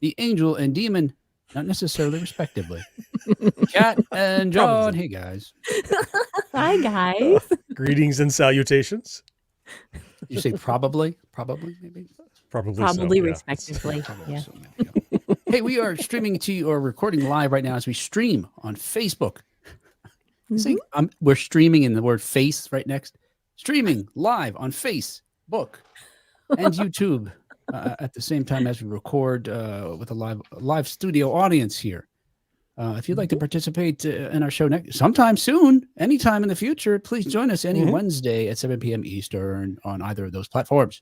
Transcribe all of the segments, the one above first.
the angel and demon, not necessarily respectively. Kat and John. Probably. Hey, guys. Hi, guys. Greetings and salutations. You say probably? Probably, maybe? Probably so, yeah. Respectively. Probably Yeah. so, yeah. Hey, we are streaming to you or recording live right now as we stream on Facebook. See, we're streaming in the word face right next. Streaming live on Facebook and YouTube at the same time as we record with a live studio audience here. If you'd like to participate in our show sometime soon, anytime in the future, please join us any Wednesday at 7 p.m. Eastern on either of those platforms.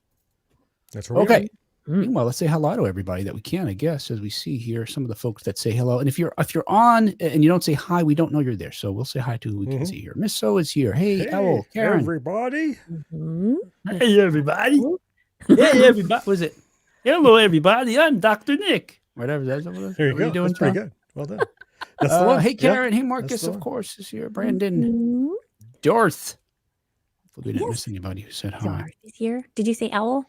That's right. Okay. Meanwhile, let's say hello to everybody that we can, I guess, as we see here some of the folks that say hello. And if you're on and you don't say hi, we don't know you're there. So we'll say hi to who we can see here. Miss So is here. Hey, Owl, Karen. Everybody. Hey, everybody. Hey, everybody. What is it? Hello, everybody. I'm Dr. Nick. Whatever that's over there. There you What go. are you doing, That's pretty John? good. Well done. That's the one. Hey, Karen. Yeah, Hey, Marcus, the of one. course, is here. Brandon. Darth. Hopefully we didn't miss anybody who said hi. Darth is here. Did you say owl?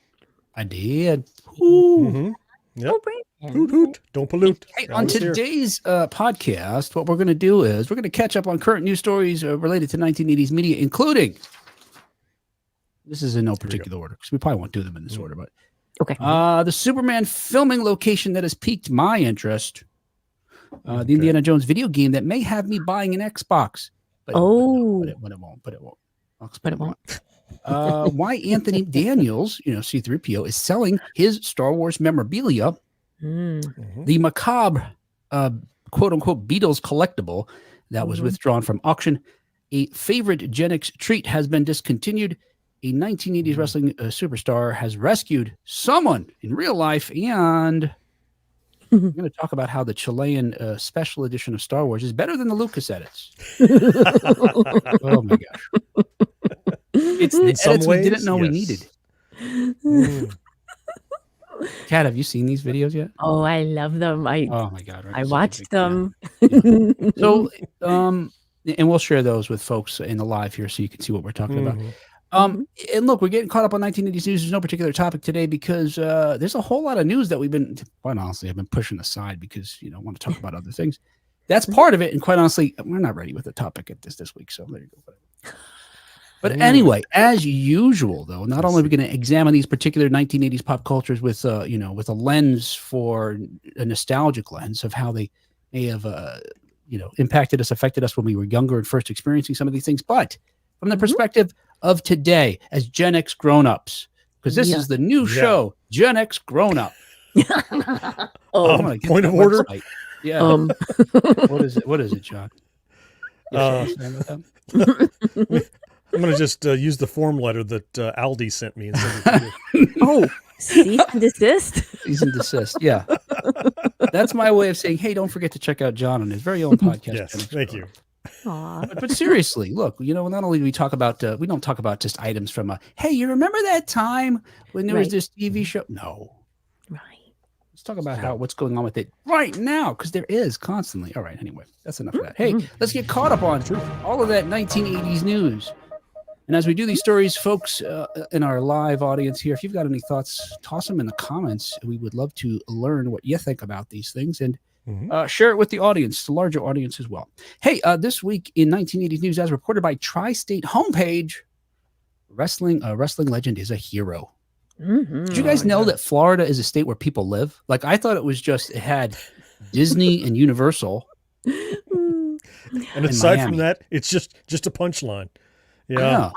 I did. Ooh. Mm-hmm. Yep. Oh, Brandon. Hoot, hoot. Don't pollute. Hey, on Owl's here. today's podcast, what we're going to do is we're going to catch up on current news stories related to 1980s media, including, this is in no particular order because we probably won't do them in this order, but Okay. the Superman filming location that has piqued my interest, the Indiana Jones video game that may have me buying an Xbox. But it won't. I'll explain why. Why Anthony Daniels, C-3PO, is selling his Star Wars memorabilia, the Macabre, quote-unquote, Beatles collectible that was withdrawn from auction, a favorite GenX treat has been discontinued, a 1980s wrestling superstar has rescued someone in real life, and we're going to talk about how the Chilean special edition of Star Wars is better than the Lucas edits. Oh, my gosh. It's the edits we didn't know we needed. Kat, have you seen these videos yet? Oh, I love them. Oh my God! Right? I watched them. Yeah. So, and we'll share those with folks in the live here so you can see what we're talking about. And look, we're getting caught up on 1980s news. There's no particular topic today because there's a whole lot of news that we've been, quite honestly, I've been pushing aside because I want to talk about other things. That's part of it, and quite honestly, we're not ready with a topic at this week. So there you go. But anyway, as usual, though, not only are we going to examine these particular 1980s pop cultures with, with a lens for a nostalgic lens of how they may have, impacted us, affected us when we were younger and first experiencing some of these things, but from the perspective of today as Gen X grown-ups, because this is the new show, Gen X Grown Up. Point of order. Yeah. What is it? What is it, John? I'm going to just use the form letter that Aldi sent me. And send it to you. Oh, cease and desist? Cease and desist, yeah. That's my way of saying, hey, don't forget to check out John on his very own podcast. Yes, thank you. But seriously, look, not only do we talk about, we don't talk about just items from hey, you remember that time when there was this TV show? No. Right. Let's talk about what's going on with it right now, because there is constantly. All right, anyway, that's enough of that. Hey, let's get caught up on all of that 1980s news. And as we do these stories, folks in our live audience here, if you've got any thoughts, toss them in the comments. We would love to learn what you think about these things and share it with the audience, the larger audience as well. Hey, this week in 1980s news, as reported by Tri-State homepage, wrestling legend is a hero. Did you guys know that Florida is a state where people live? Like, I thought it was just, it had Disney and Universal. And aside from that, it's just a punchline. Yeah.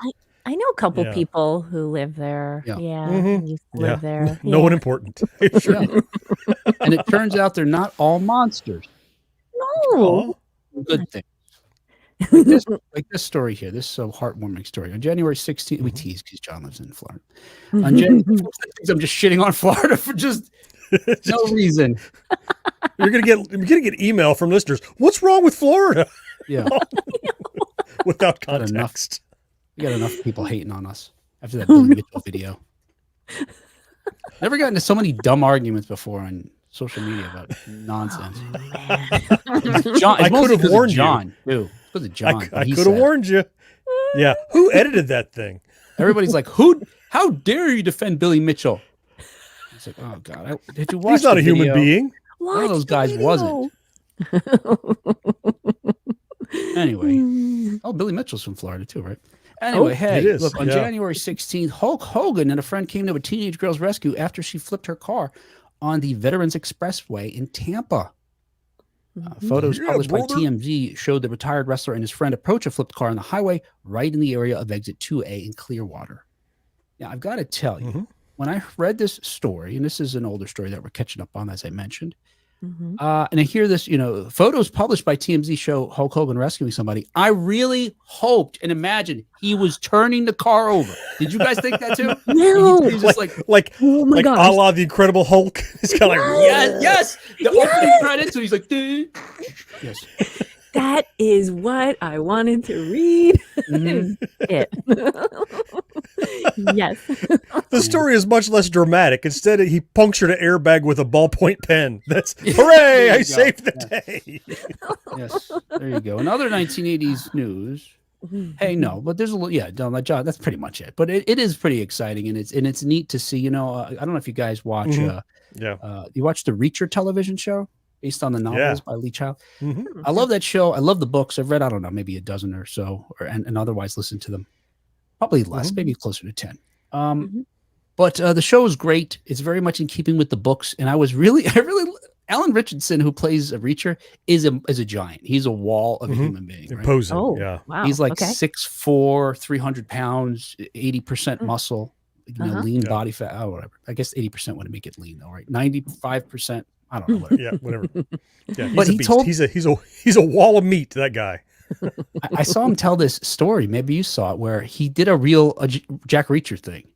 I know a couple people who live there. Yeah. Used to live there. No one important. Sure. And it turns out they're not all monsters. No. Good thing. Like this story here, this so heartwarming story. On January 16th, we tease because John lives in Florida. On January, I'm just shitting on Florida for just no reason. You're gonna get email from listeners. What's wrong with Florida? Yeah. Without context. We got enough people hating on us after that Billy Mitchell video. Never gotten into so many dumb arguments before on social media about nonsense. John, I could have warned John, too. I could have warned you. Yeah. Who edited that thing? Everybody's like, how dare you defend Billy Mitchell? It's like, oh God, did you watch? He's not a human being. One of those guys wasn't. Anyway. Oh, Billy Mitchell's from Florida too, right? Anyway, hey, look, on January 16th, Hulk Hogan and a friend came to a teenage girl's rescue after she flipped her car on the Veterans Expressway in Tampa. Photos published by TMZ showed the retired wrestler and his friend approach a flipped car on the highway right in the area of exit 2A in Clearwater. Now, I've got to tell you, when I read this story, and this is an older story that we're catching up on, as I mentioned, and I hear this, photos published by TMZ show Hulk Hogan rescuing somebody. I really hoped and imagined he was turning the car over. Did you guys think that too? No, he's just like oh my gosh, a la the Incredible Hulk. It's kind of like yes. The opening credits, so he's like, yes. That is what I wanted to read. It. Yes. The story is much less dramatic. Instead, he punctured an airbag with a ballpoint pen. That's hooray! I saved the day. Yes, there you go. Another 1980s news. Hey, no, but there's a little, John, that's pretty much it. But it is pretty exciting, and it's neat to see. I don't know if you guys watch. You watch the Reacher television show based on the novels by Lee Child. I love that show. I love the books. I've read, I don't know, maybe a dozen or so, and otherwise listened to them. Probably less, maybe closer to 10. But the show is great. It's very much in keeping with the books. And I really, Alan Richardson, who plays a Reacher, is a giant. He's a wall of a human being. Right? Imposing. Wow. He's like 6'4", 300 pounds, 80% muscle, lean body fat. Oh, whatever. I guess 80% wouldn't make it lean though, right? 95%. I don't know. Whatever. Whatever. Yeah, but he's a wall of meat. That guy. I saw him tell this story. Maybe you saw it, where he did a real Jack Reacher thing,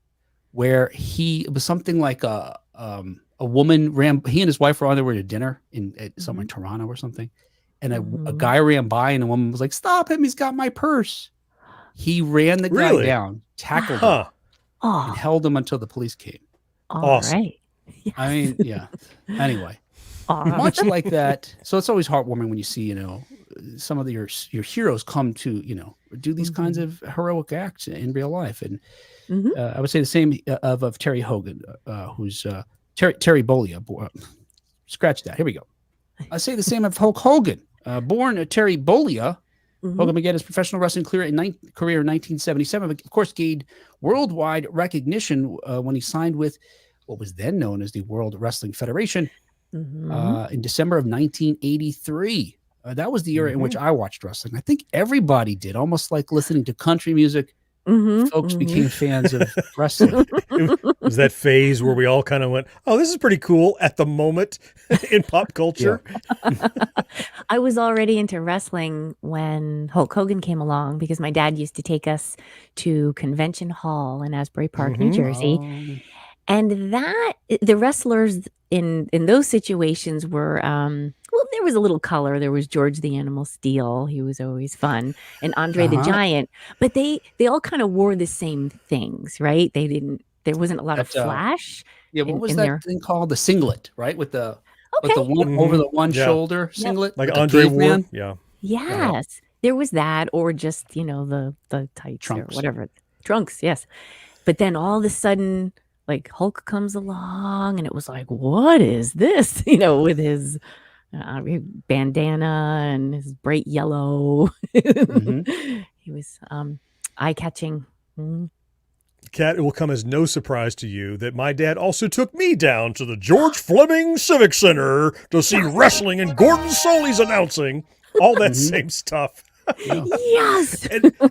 where it was something like a woman ran. He and his wife were on their way to dinner at somewhere in Toronto or something, and a guy ran by, and the woman was like, "Stop him! He's got my purse." He ran the guy down, tackled him, and held him until the police came. Awesome. Right. Yes. I mean, yeah. Anyway, much like that. So it's always heartwarming when you see, some of your heroes come to, do these kinds of heroic acts in real life. And I would say the same of Terry Hogan, who's Terry Bollea. Scratch that. Here we go. I say the same of Hulk Hogan, born Terry Bollea. Hogan began his professional wrestling career in 1977. Of course, gained worldwide recognition when he signed with what was then known as the World Wrestling Federation in December of 1983. That was the era in which I watched wrestling. I think everybody did, almost like listening to country music. Folks became fans of wrestling. It was that phase where we all kind of went, "Oh, this is pretty cool" at the moment in pop culture. Yeah. I was already into wrestling when Hulk Hogan came along, because my dad used to take us to Convention Hall in Asbury Park, New Jersey. And the wrestlers in those situations were, there was a little color. There was George the Animal Steel. He was always fun. And Andre the Giant. But they all kind of wore the same things, right? There wasn't a lot of flash. What was that thing called? The singlet, right? With the one over the one shoulder singlet. Like Andre wore. Yeah. Yes. There was that, or just, the tights Trunks. Or whatever. Trunks, yes. But then all of a sudden, like, Hulk comes along, and it was like, what is this? With his bandana and his bright yellow. He was eye-catching. Kat, it will come as no surprise to you that my dad also took me down to the George Fleming Civic Center to see wrestling, and Gordon Soley's announcing all that same stuff. Yes.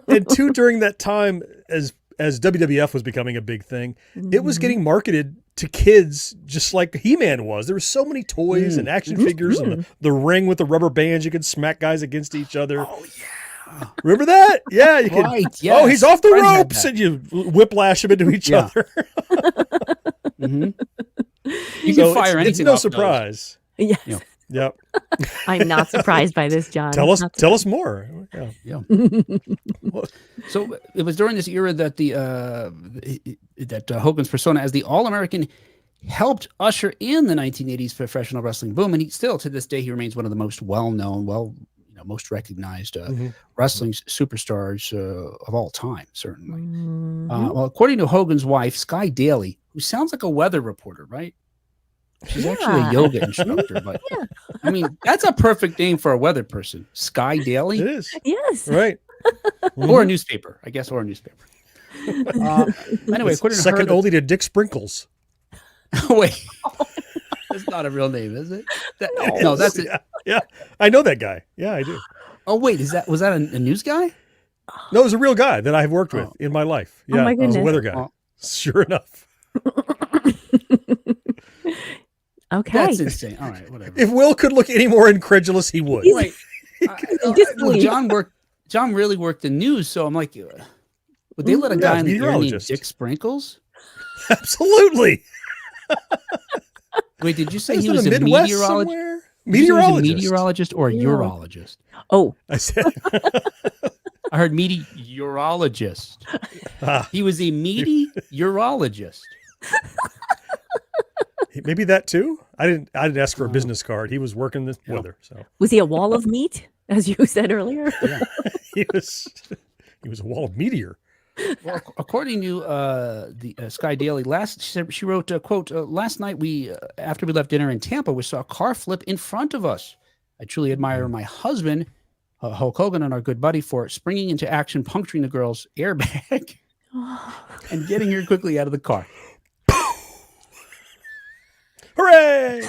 and too, during that time, as WWF was becoming a big thing, it was getting marketed to kids just like He-Man was. There were so many toys and action figures, and the ring with the rubber bands. You could smack guys against each other. Oh, yeah. Remember that? Yeah. You could, right, yes. Oh, he's off the ropes, and you whiplash them into each other. You can fire anything. It's no surprise. Yes. Yeah. Yep. I'm not surprised by this, John. Tell us more. Yeah. So it was during this era that Hogan's persona as the All-American helped usher in the 1980s professional wrestling boom, and still to this day he remains one of the most well-known, most recognized wrestling superstars of all time, certainly. Well, according to Hogan's wife, Sky Daly, who sounds like a weather reporter, right? She's actually a yoga instructor, but I mean, that's a perfect name for a weather person. Sky Daily. It is. Yes. Right. Or a newspaper, I guess, or a newspaper. Anyway, according to second her, only to Dick Sprinkles. wait, that's not a real name, is it? No, that's it. Yeah, I know that guy. Yeah, I do. Oh, wait, was that a news guy? No, it was a real guy that I've worked with in my life. Yeah, my it was a goodness. weather guy. Sure enough. Okay. That's insane. All right, whatever. If Will could look any more incredulous, he would. Wait, well, John really worked the news, so I'm like, would they let a guy in the air named Dick Sprinkles? Absolutely. Wait, did you say Is he it was a Midwest meteorologist? somewhere? Did you say he was a Meteorologist. meteorologist or a urologist? Oh, I said. I heard meteorologist. He was a meteorologist. Maybe that too. I didn't ask for a business card. He was working the weather, so was he a wall of meat, as you said earlier? Yeah. he was a wall of meteor. Well, according to the Sky Daily, she wrote, quote, last night after we left dinner in Tampa, we saw a car flip in front of us. I truly admire my husband, Hulk Hogan, and our good buddy for springing into action, puncturing the girl's airbag and getting her quickly out of the car. Hooray!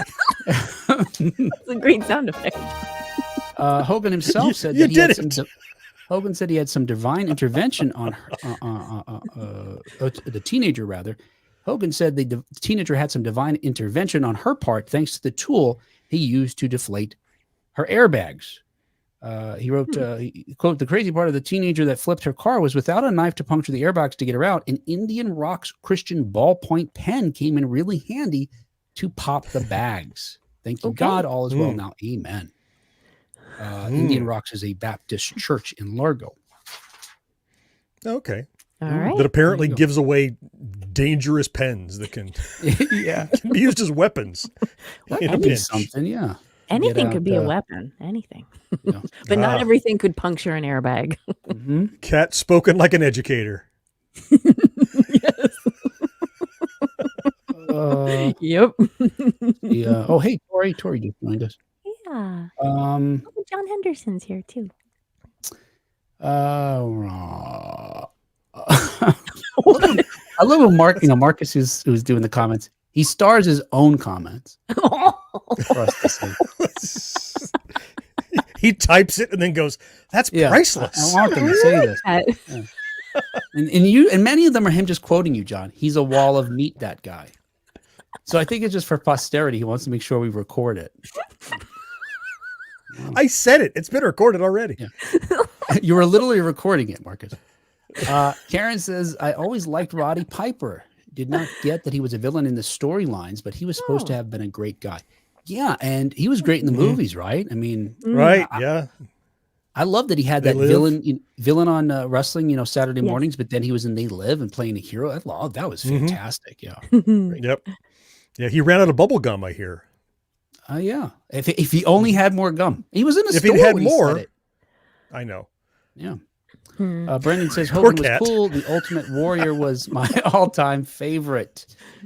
That's a great sound effect. Hogan himself said you that did it. Hogan said he had some divine intervention on her, the teenager, rather. Hogan said the teenager had some divine intervention on her part thanks to the tool he used to deflate her airbags. He wrote, quote, the crazy part of the teenager that flipped her car was without a knife to puncture the airbags to get her out. An Indian Rocks Christian ballpoint pen came in really handy to pop the bags. Thank you, God. All is well now. Amen. Indian Rocks is a Baptist church in Largo. Okay. All right. That apparently gives away dangerous pens that can, can be used as weapons. in a pinch. Something, yeah. Anything could be a weapon. Anything. But not everything could puncture an airbag. Cat spoken like an educator. Yep. Yeah. Oh, hey, Tori just joined us. Yeah. John Henderson's here too. I love when Marcus who's doing the comments. He stars his own comments. For us to see. He types it and then goes, "That's priceless." I want them to say this. Yeah. And many of them are him just quoting you, John. He's a wall of meat, that guy. So I think it's just for posterity. He wants to make sure we record it. I said it. It's been recorded already. Yeah. You were literally recording it, Marcus. Karen says, I always liked Roddy Piper. Did not get that he was a villain in the storylines, but he was supposed to have been a great guy. Yeah, and he was great in the movies, right? I mean, right? I love that he had that villain on wrestling, Saturday mornings, but then he was in They Live and playing a hero. That was fantastic. Yeah. Yep. Yeah, he ran out of bubble gum, I hear. Yeah. If he only had more gum, he was in a store. If he had when more, he said it. I know. Yeah. Brendan says Hogan was cool. The Ultimate Warrior was my all-time favorite.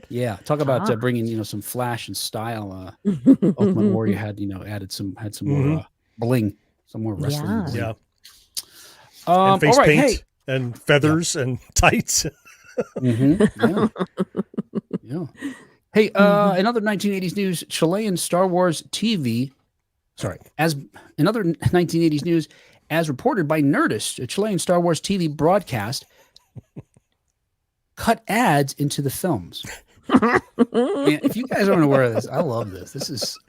Yeah, talk about bringing some flash and style. Ultimate Warrior had had some more bling, some more wrestling. Yeah. And face paint and feathers and tights. Yeah. Hey, another 1980s news, Chilean Star Wars TV. Sorry, as another 1980s news, as reported by Nerdist, a Chilean Star Wars TV broadcast cut ads into the films. Man, if you guys aren't aware of this, I love this. This is,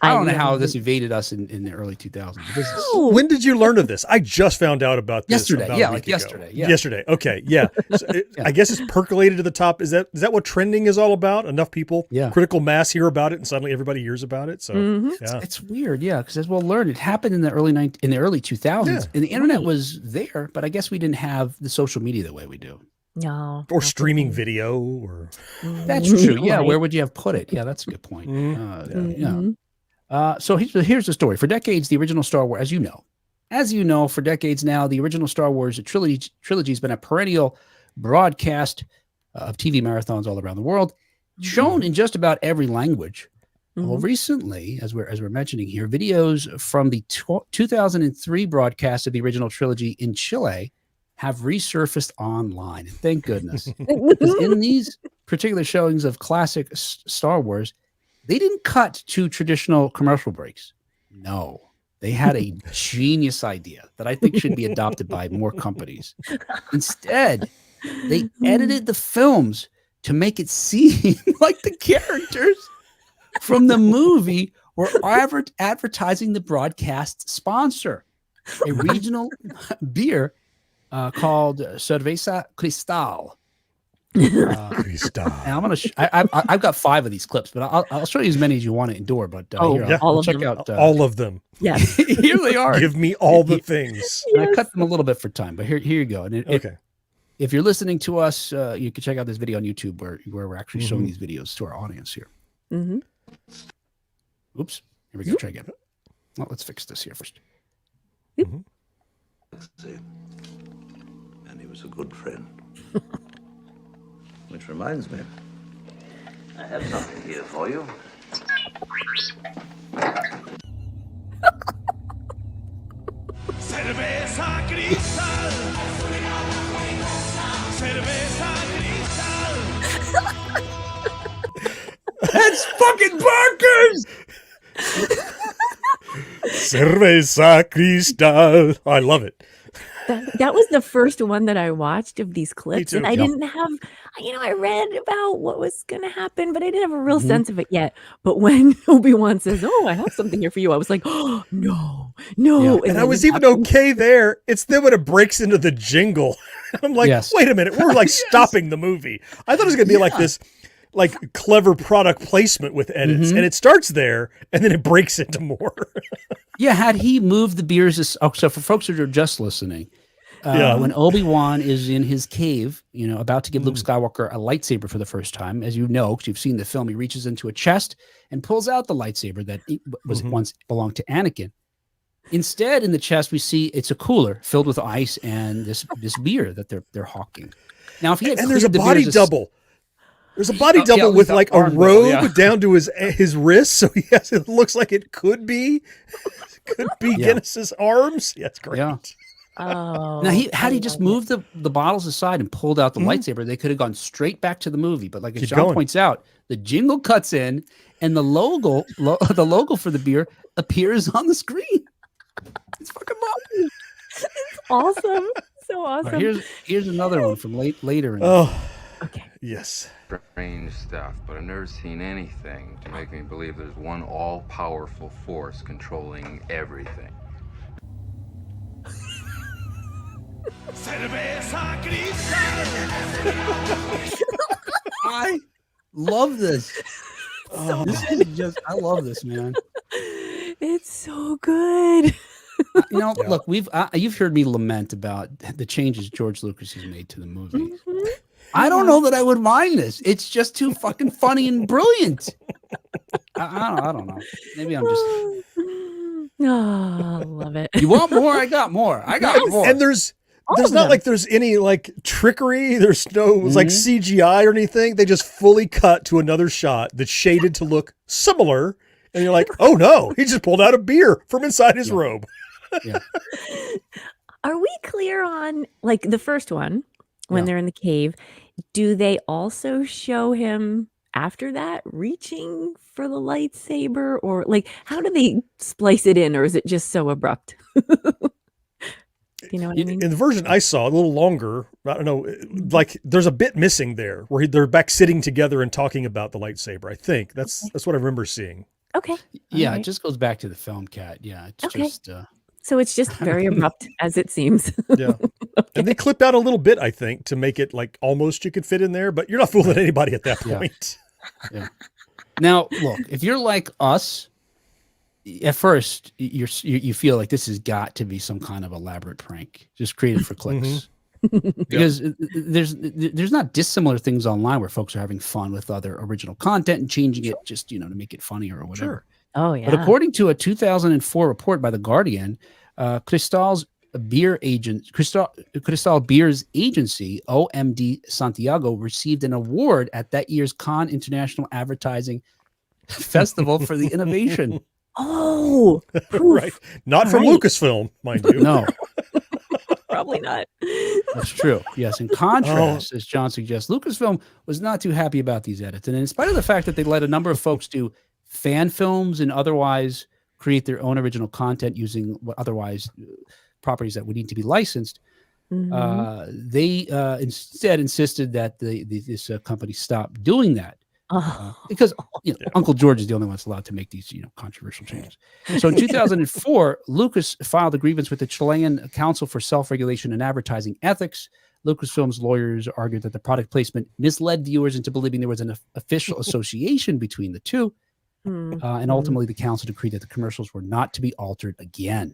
I don't know how this evaded us in the early 2000s. But this is, when did you learn of this? I just found out about this yesterday. Yeah, like yesterday. Yeah. Yesterday. Okay. Yeah. So I guess it's percolated to the top. Is that what trending is all about? Enough people, critical mass hear about it, and suddenly everybody hears about it. So it's weird. Yeah, because as we'll learn, it happened in the early 2000s, and the internet was there, but I guess we didn't have the social media the way we do. No. Or streaming video or that's true. Yeah. Where would you have put it? Yeah, that's a good point. So here's the story. For decades, the original Star Wars, as you know, for decades now, the original Star Wars trilogy has been a perennial broadcast of TV marathons all around the world, shown in just about every language. Well, recently, as we're mentioning here, videos from the 2003 broadcast of the original trilogy in Chile have resurfaced online. And thank goodness. Because in these particular showings of classic Star Wars, they didn't cut to traditional commercial breaks. No, they had a genius idea that I think should be adopted by more companies. Instead, they edited the films to make it seem like the characters from the movie were advertising the broadcast sponsor, a regional beer called Cerveza Cristal. Cristal. And I'm gonna. I've got 5 of these clips, but I'll show you as many as you want to endure. But all check of them. out all of them. Yes, here they are. Give me all the things. And I cut them a little bit for time, but here you go. And Okay. if you're listening to us, you can check out this video on YouTube where we're actually showing these videos to our audience here. Oops. Here we go. Try again. Well, let's fix this here first. And he was a good friend. Which reminds me, I have something here for you. Cerveza Cristal. Cerveza Cristal. That's fucking bonkers! Cerveza Cristal. I love it. That was the first one that I watched of these clips, too. and I didn't have, I read about what was going to happen, but I didn't have a real sense of it yet. But when Obi-Wan says, "Oh, I have something here for you," I was like, "Oh no!" And I was even okay there. It's then when it breaks into the jingle. I'm like, wait a minute, we're like stopping the movie. I thought it was going to be like this, like clever product placement with edits, and it starts there, and then it breaks into more. Had he moved the beers? So for folks that are just listening, when Obi-Wan is in his cave, about to give Luke Skywalker a lightsaber for the first time, as you know, because you've seen the film, he reaches into a chest and pulls out the lightsaber that was once belonged to Anakin. Instead, in the chest, we see it's a cooler filled with ice and this beer that they're hawking. Now, if he had there's a body double. There's a body double with like a robe down to his wrist, so it looks like it could be Guinness's arms. Yeah, it's great. Yeah. Oh, now had he just moved the bottles aside and pulled out the lightsaber, they could have gone straight back to the movie. But like as John points out, the jingle cuts in and the logo for the beer appears on the screen. It's fucking awesome. It's awesome. So awesome. Right, here's another one from later. Okay. Yes. Strange stuff, but I've never seen anything to make me believe there's one all-powerful force controlling everything. Cerveza Cristal. I love this. This is just, I love this, man. It's so good. Look, you've heard me lament about the changes George Lucas has made to the movies. I don't know that I would mind this. It's just too fucking funny and brilliant. I don't know. Maybe I'm just. Oh, I love it. You want more? I got more. More. And there's not like there's any like trickery. There's no like CGI or anything. They just fully cut to another shot that's shaded to look similar. And you're like, oh no, he just pulled out a beer from inside his robe. Are we clear on like the first one when they're in the cave? Do they also show him after that reaching for the lightsaber, or like how do they splice it in, or is it just so abrupt? You know what I mean? In the version I saw, a little longer, I don't know, like there's a bit missing there where they're back sitting together and talking about the lightsaber. I think that's what I remember seeing. Okay. Yeah, it just goes back to the film, Cat. Yeah, it's just. So it's just very abrupt as it seems. Yeah. And they clipped out a little bit, I think, to make it like almost you could fit in there, but you're not fooling anybody at that point. Yeah. Now, look, if you're like us, at first you feel like this has got to be some kind of elaborate prank, just created for clicks. Because there's not dissimilar things online where folks are having fun with other original content and changing it just, to make it funnier or whatever. Sure. Oh, yeah. But according to a 2004 report by The Guardian, Cristal Beers Agency, OMD Santiago, received an award at that year's Cannes International Advertising Festival for the Innovation. Oh, Right. Not All from right. Lucasfilm, mind you. No, probably not. that's true. Yes. In contrast, as John suggests, Lucasfilm was not too happy about these edits. And in spite of the fact that they let a number of folks do fan films and otherwise create their own original content using what otherwise properties that would need to be licensed, they instead insisted that this company stop doing that. Because Uncle George is the only one that's allowed to make these controversial changes. So in 2004, Lucas filed a grievance with the Chilean Council for Self-Regulation and Advertising Ethics. Lucasfilm's lawyers argued that the product placement misled viewers into believing there was an official association between the two. And ultimately, the council decreed that the commercials were not to be altered again.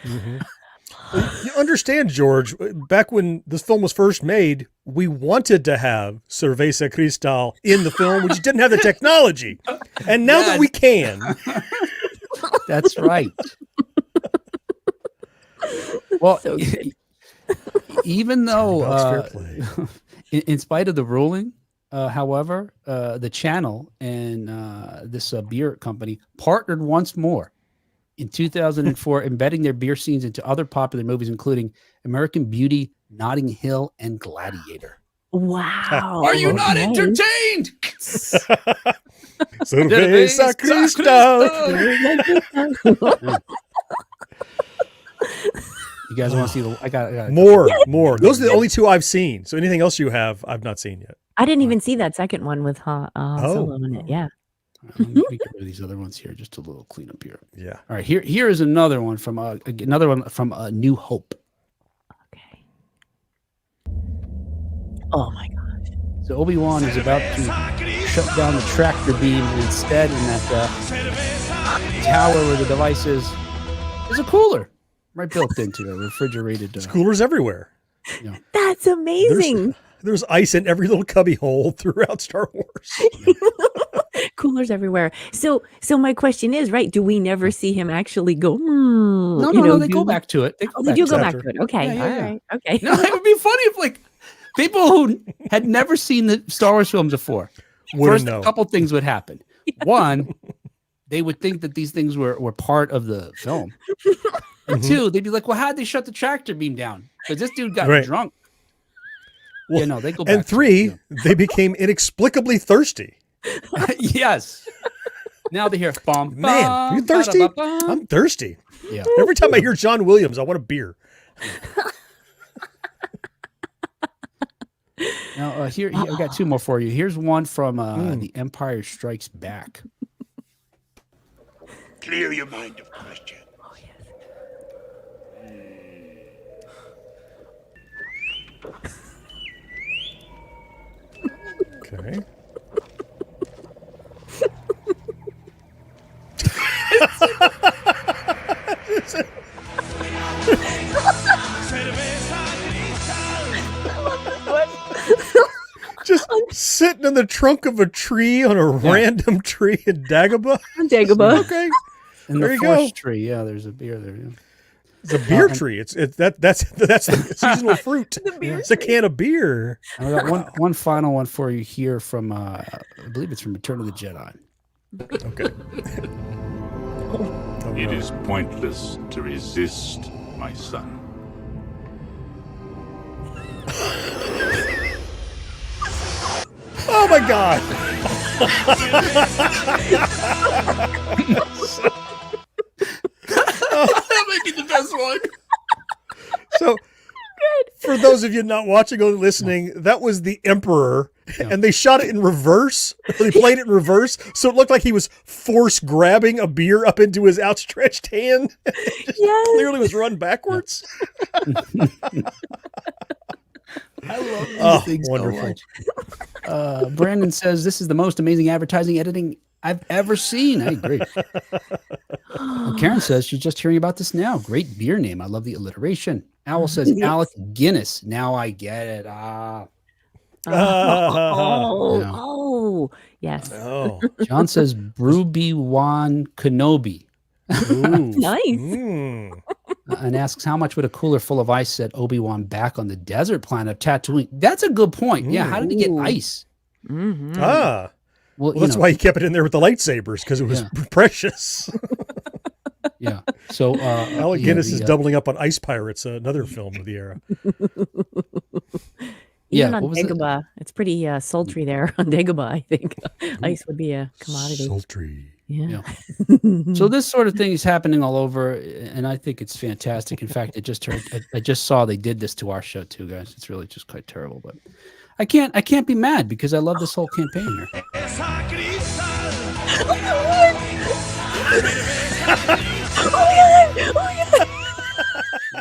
You understand, George, back when this film was first made, we wanted to have Cerveza Cristal in the film. We just didn't have the technology. And now that we can. That's right. Well, So good. even though, Fair play. in spite of the ruling, however, the channel and this beer company partnered once more in 2004, embedding their beer scenes into other popular movies, including American Beauty, Notting Hill, and Gladiator. Wow. Are you not Okay. entertained? Cerveza Cristal. You guys want to see the? I got More. Those are the only two I've seen. So anything else you have, I've not seen yet. I didn't even see that second one with Solo in it. Yeah. Let me get rid of these other ones here. Just a little cleanup here. Yeah. All right. Here is another one from New Hope. Okay. Oh my gosh. So Obi-Wan is about to shut down the tractor beam, and instead, in that tower where the device is a cooler right built into a refrigerated. There's coolers everywhere. That's amazing. There's ice in every little cubby hole throughout Star Wars. Coolers everywhere. So my question is, right? Do we never see him actually go? No, they go back to it. They do go back to to it. Okay. Yeah. All right. Okay. No, it would be funny if people who had never seen the Star Wars films before, Wouldn't first know. a couple things would happen. One, they would think that these things were part of the film. And two, they'd be like, well, how'd they shut the tractor beam down? Because this dude got drunk. Well, they go back. And three, they became inexplicably thirsty. Yes. Now they hear, bum, Man, are you thirsty? ba-da-ba-bum. I'm thirsty. Yeah. Every time I hear John Williams, I want a beer. Now, here I've got two more for you. Here's one from The Empire Strikes Back. Clear your mind of question. Oh, yes. Okay. Just sitting in the trunk of a tree on a random tree in Dagobah. Dagobah. Okay. In There the you go. forest tree, yeah, there's a beer there. Yeah. It's a beer tree. That's the seasonal fruit. It's a can of beer. And I got one final one for you here from I believe it's from Return of the Jedi. Okay. It is pointless to resist, my son. Oh my God. That might be the best one. So, for those of you not watching or listening, that was the Emperor, and they shot it in reverse. They played it in reverse, so it looked like he was force grabbing a beer up into his outstretched hand. Just clearly was run backwards. I love these things wonderful. so much. Brandon says this is the most amazing advertising editing I've ever seen. I agree. And Karen says she's just hearing about this now. Great beer name. I love the alliteration. Owl says Alec Guinness. Now I get it. Yes. Oh, John says Bruby-Wan Kenobi. Nice. And asks how much would a cooler full of ice set Obi-Wan back on the desert planet of Tatooine? That's a good point. Yeah, how did he get ice? Mm-hmm. Well, that's why he kept it in there with the lightsabers, because it was precious. Yeah. So Alec Guinness is doubling up on Ice Pirates, another film of the era. Even on Dagobah, it's pretty sultry there on Dagobah, I think. Ice would be a commodity. Sultry. Yeah. So this sort of thing is happening all over, and I think it's fantastic. In fact, I just saw they did this to our show too, guys. It's really just quite terrible, but I can't be mad because I love this whole campaign here.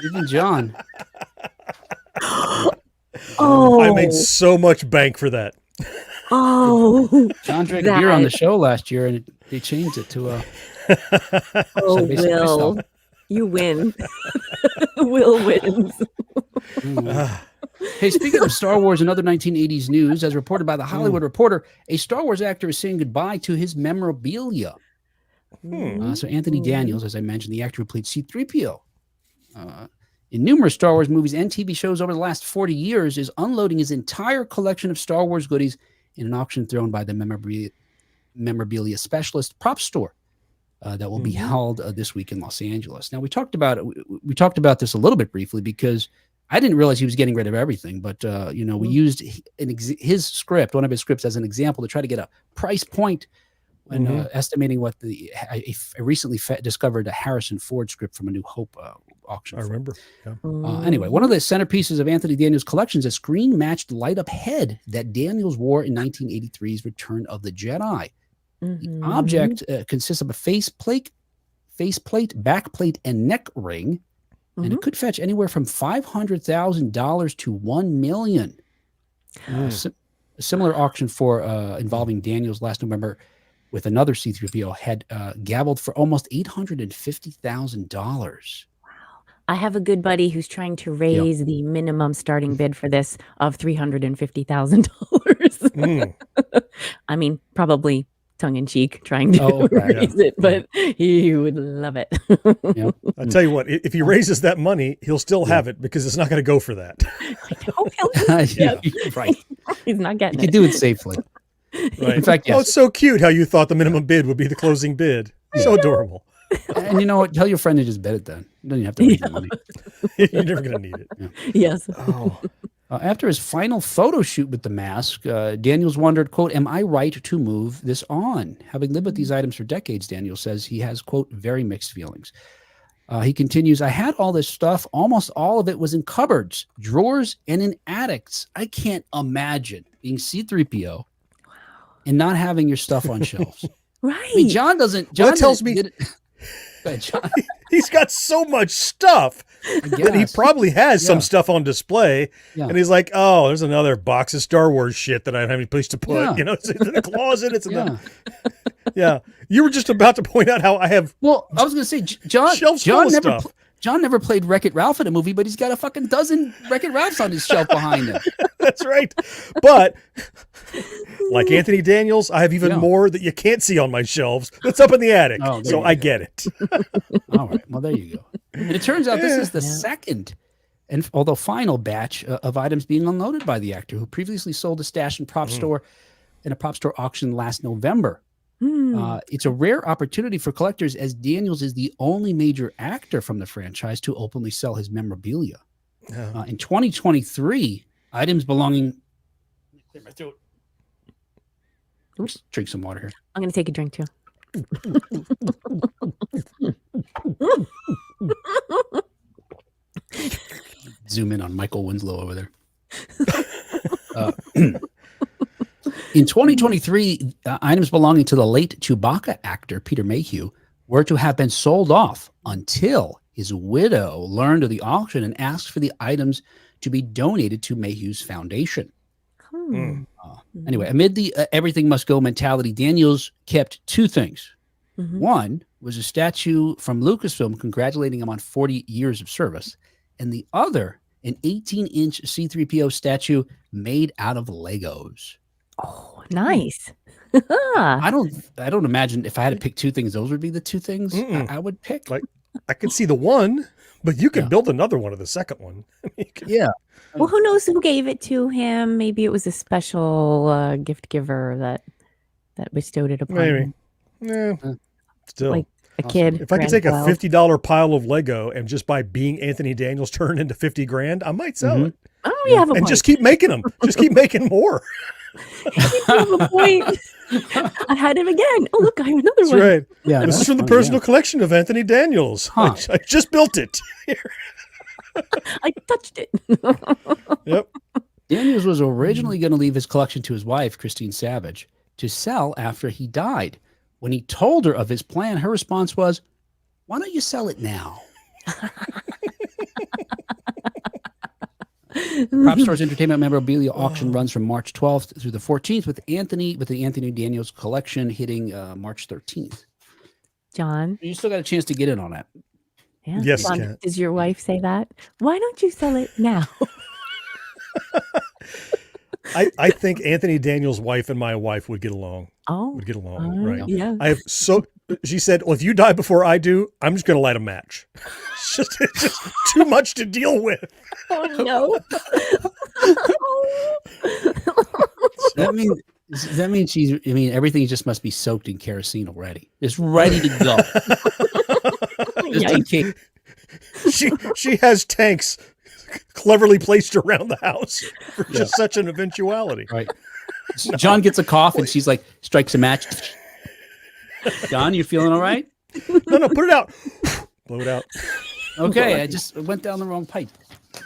Even John. I made so much bank for that. Oh, John drank beer on the show last year, and they changed it to a. Oh, Will, you win. Will wins. Hey, speaking of Star Wars and other 1980s news, as reported by The Hollywood Reporter, a Star Wars actor is saying goodbye to his memorabilia. So Anthony Daniels, as I mentioned, the actor who played C-3PO in numerous Star Wars movies and TV shows over the last 40 years, is unloading his entire collection of Star Wars goodies in an auction thrown by the memorabilia specialist prop store that will be held this week in Los Angeles. Now, we talked about it. We talked about this a little bit briefly because I didn't realize he was getting rid of everything. But we used his script, one of his scripts, as an example to try to get a price point when estimating what I recently discovered a Harrison Ford script from A New Hope auction. I remember. Yeah. Anyway, one of the centerpieces of Anthony Daniels' collection is a screen-matched light-up head that Daniels wore in 1983's Return of the Jedi. The object consists of a faceplate, backplate, and neck ring, and it could fetch anywhere from $500,000 to $1 million. A similar auction involving Daniels last November with another C-3PO had gabbled for almost $850,000. I have a good buddy who's trying to raise the minimum starting bid for this of $350,000. I mean, probably tongue-in-cheek trying to raise it, but he would love it. I'll tell you what, if he raises that money, he'll still have it because it's not going to go for that. Right. He's not getting it. You can do it safely. Right. In fact, yes. Oh, it's so cute how you thought the minimum bid would be the closing bid. So adorable. And you know what? Tell your friend to just bet it then. You don't even have to raise the money. You're never going to need it. Yes. After his final photo shoot with the mask, Daniels wondered, quote, "Am I right to move this on?" Having lived with these items for decades, Daniels says he has, quote, "very mixed feelings." He continues, "I had all this stuff. Almost all of it was in cupboards, drawers, and in attics. I can't imagine being C-3PO and not having your stuff on shelves." Right. I mean, John doesn't. John that tells me John. He's got so much stuff that he probably has some stuff on display. And he's like, "Oh, there's another box of Star Wars shit that I don't have any place to put." You know, it's in the closet. It's in the You were just about to point out how I have. Well, I was going to say, John never played Wreck-It Ralph in a movie, but he's got a fucking dozen Wreck-It Ralphs on his shelf behind him. That's right. But like Anthony Daniels, I have even more that you can't see on my shelves that's up in the attic. So I get it. All right. Well, there you go. And it turns out this is the second and although final batch of items being unloaded by the actor who previously sold a stash in a prop store auction last November. It's a rare opportunity for collectors as Daniels is the only major actor from the franchise to openly sell his memorabilia. In 2023, items belonging... Clear my throat. Oops, drink some water here. I'm going to take a drink too. Zoom in on Michael Winslow over there. In 2023, items belonging to the late Chewbacca actor Peter Mayhew were to have been sold off until his widow learned of the auction and asked for the items to be donated to Mayhew's foundation. Anyway, amid the everything must go mentality, Daniels kept two things. One was a statue from Lucasfilm congratulating him on 40 years of service, and the other, an 18-inch C-3PO statue made out of Legos. Oh, nice. Ah. I don't imagine if I had to pick two things, those would be the two things I would pick. Like, I could see the one, but you could build another one of the second one. Well, who knows who gave it to him? Maybe it was a special gift giver that that bestowed it upon Maybe. him. Yeah. Still. Like a kid. If I could take a grandchild. $50 pile of Lego and just buy Being Anthony Daniels turn into 50 grand, I might sell it. Oh, you have a And point. just keep making them. Just keep making more. You have a point. I had him again. Oh, look, I have another That's one. right. Yeah, This is that's from the funny, personal collection of Anthony Daniels. Huh. I just built it. I touched it. Yep. Daniels was originally going to leave his collection to his wife, Christine Savage, to sell after he died. When he told her of his plan, her response was, "Why don't you sell it now?" Prop Store's entertainment memorabilia auction runs from March 12th through the 14th with the Anthony Daniels collection hitting March 13th. John. You still got a chance to get in on that. Yeah. Yes, John, Kat. does your wife say that? Why don't you sell it now? I think Anthony Daniels' wife and my wife would get along. Oh, Right. yeah. She said, well, if you die before I do, I'm just going to light a match. It's just too much to deal with. Oh no. That means everything just must be soaked in kerosene already. It's ready to go. Just in case. She has tanks cleverly placed around the house for just such an eventuality. Right. John gets a cough and she's like, strikes a match. John, you feeling all right? No, put it out. Blow it out. Okay, I just went down the wrong pipe.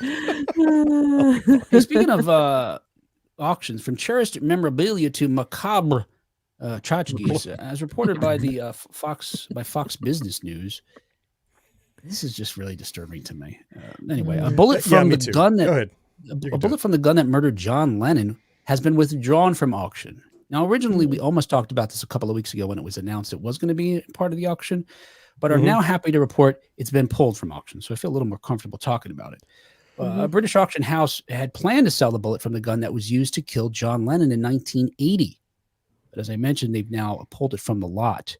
Hey, speaking of auctions, from cherished memorabilia to macabre tragedies, as reported by the Fox Business News, this is just really disturbing to me. Anyway, a bullet from the gun that a bullet from the gun that murdered John Lennon has been withdrawn from auction. Now, originally, we almost talked about this a couple of weeks ago when it was announced it was going to be part of the auction, but are now happy to report it's been pulled from auction. So I feel a little more comfortable talking about it. A British auction house had planned to sell the bullet from the gun that was used to kill John Lennon in 1980. But as I mentioned, they've now pulled it from the lot.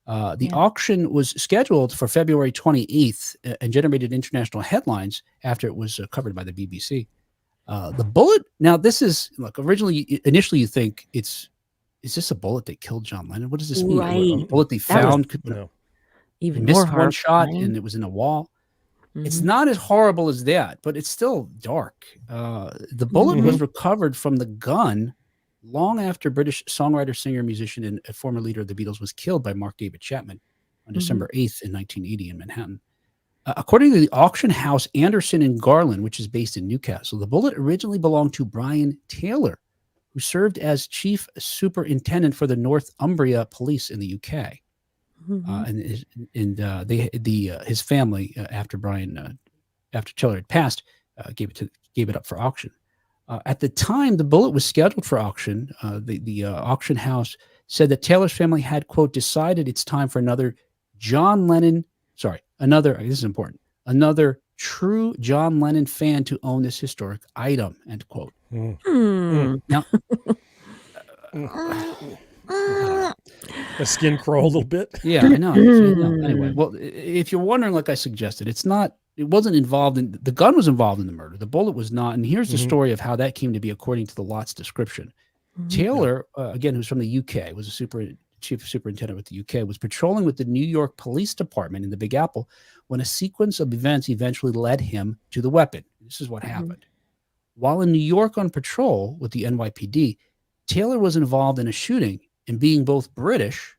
The auction was scheduled for February 28th and generated international headlines after it was covered by the BBC. The bullet, now this is, look, initially you think is this a bullet that killed John Lennon? What does this mean? Right. A bullet they found Even missed more one shot horrifying. and it was in a wall. It's not as horrible as that, but it's still dark. The bullet was recovered from the gun long after British songwriter, singer, musician, and a former leader of the Beatles was killed by Mark David Chapman on December 8th in 1980 in Manhattan. According to the auction house Anderson and Garland, which is based in Newcastle, the bullet originally belonged to Brian Taylor, who served as chief superintendent for the Northumbria Police in the UK. His family, after Taylor had passed, gave it up for auction. At the time the bullet was scheduled for auction, the auction house said that Taylor's family had, quote, decided it's time for another true John Lennon fan to own this historic item, end quote. Now, the skin crawl a little bit. Yeah, I know. Anyway, well, if you're wondering, like I suggested, it wasn't involved in, the gun was involved in the murder. The bullet was not. And here's the story of how that came to be according to the lot's description. Taylor, again, who's from the UK, was a chief superintendent with the UK, was patrolling with the New York Police Department in the Big Apple when a sequence of events eventually led him to the weapon. This is what happened. While in New York on patrol with the NYPD, Taylor was involved in a shooting, and being both British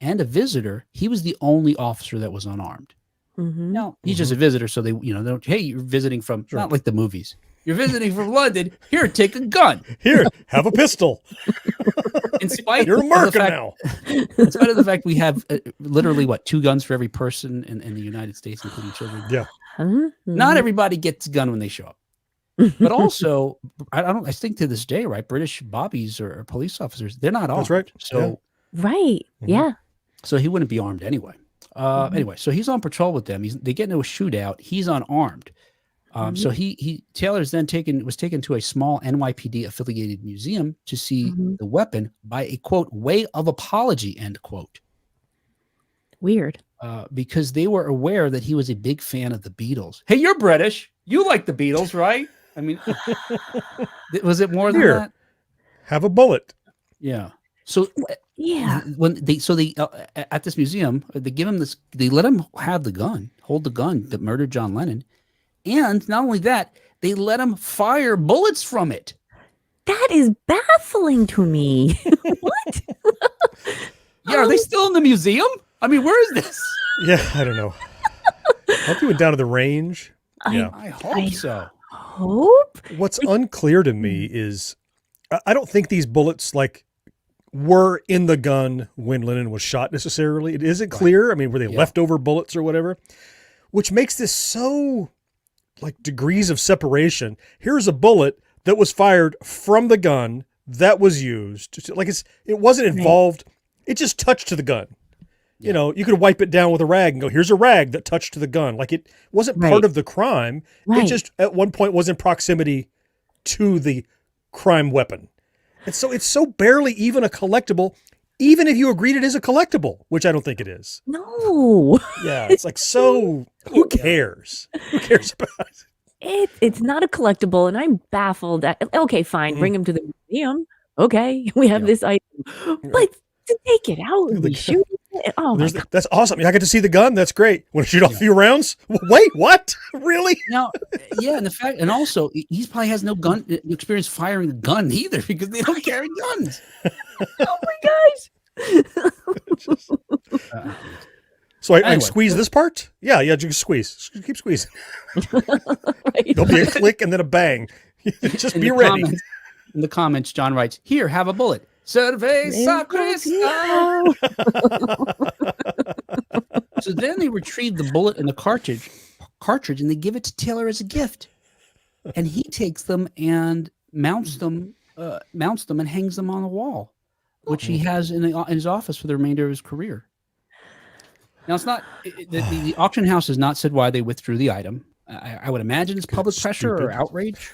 and a visitor, he was the only officer that was unarmed. Now, he's just a visitor, so they don't, hey, you're visiting from, not like the movies. You're visiting from London. Here, take a gun. Here, have a pistol. In spite You're of the American fact, now. In spite of the fact we have literally, 2 guns for every person in the United States, including children. Yeah. Not everybody gets a gun when they show up. But also, I think to this day, right, British bobbies or police officers, they're not armed. That's right. So, Mm-hmm. So he wouldn't be armed anyway. Anyway, so he's on patrol with them. They get into a shootout. He's unarmed. So Taylor's then was taken to a small NYPD affiliated museum to see the weapon by a, quote, way of apology, end quote. Weird. Because they were aware that he was a big fan of the Beatles. Hey, you're British. You like the Beatles, right? I mean, was it more than that? Have a bullet. Yeah. So Yeah. when they at this museum, they give him this. They let him have the gun, hold the gun that murdered John Lennon, and not only that, they let him fire bullets from it. That is baffling to me. What? Yeah, are they still in the museum? I mean, where is this? Yeah, I don't know. I hope he went down to the range. Yeah. I hope so. Hope? What's unclear to me is I don't think these bullets were in the gun when Lennon was shot necessarily. It isn't clear. I mean, were they leftover bullets or whatever? Which makes this so degrees of separation. Here's a bullet that was fired from the gun that was used. It wasn't involved. It just touched to the gun. You know, you could wipe it down with a rag and go, here's a rag that touched to the gun. It wasn't part of the crime. Right. It just at one point was in proximity to the crime weapon. And so it's so barely even a collectible, even if you agreed it is a collectible, which I don't think it is. No. Yeah, it's so who cares? Who cares about it? It's not a collectible, and I'm baffled at. Okay, fine, bring him to the museum. Okay, we have this item, but to take it out and shoot it. Oh my God. That's awesome. I get to see the gun. That's great. Want to shoot off a few rounds? Wait, what? Really? Now, yeah, and also he probably has no gun experience firing a gun either because they don't carry guns. Oh my gosh. So I Anyway. squeeze this part? Yeah, just squeeze. Keep squeezing. Right. There'll be a click and then a bang. Just be ready. In the comments, John writes, "Here, have a bullet. Cerveza Cristo." So then they retrieve the bullet and the cartridge, and they give it to Taylor as a gift. And he takes them and mounts them and hangs them on the wall, which he has in his office for the remainder of his career. Now, it's not the auction house has not said why they withdrew the item. I would imagine it's public pressure or outrage.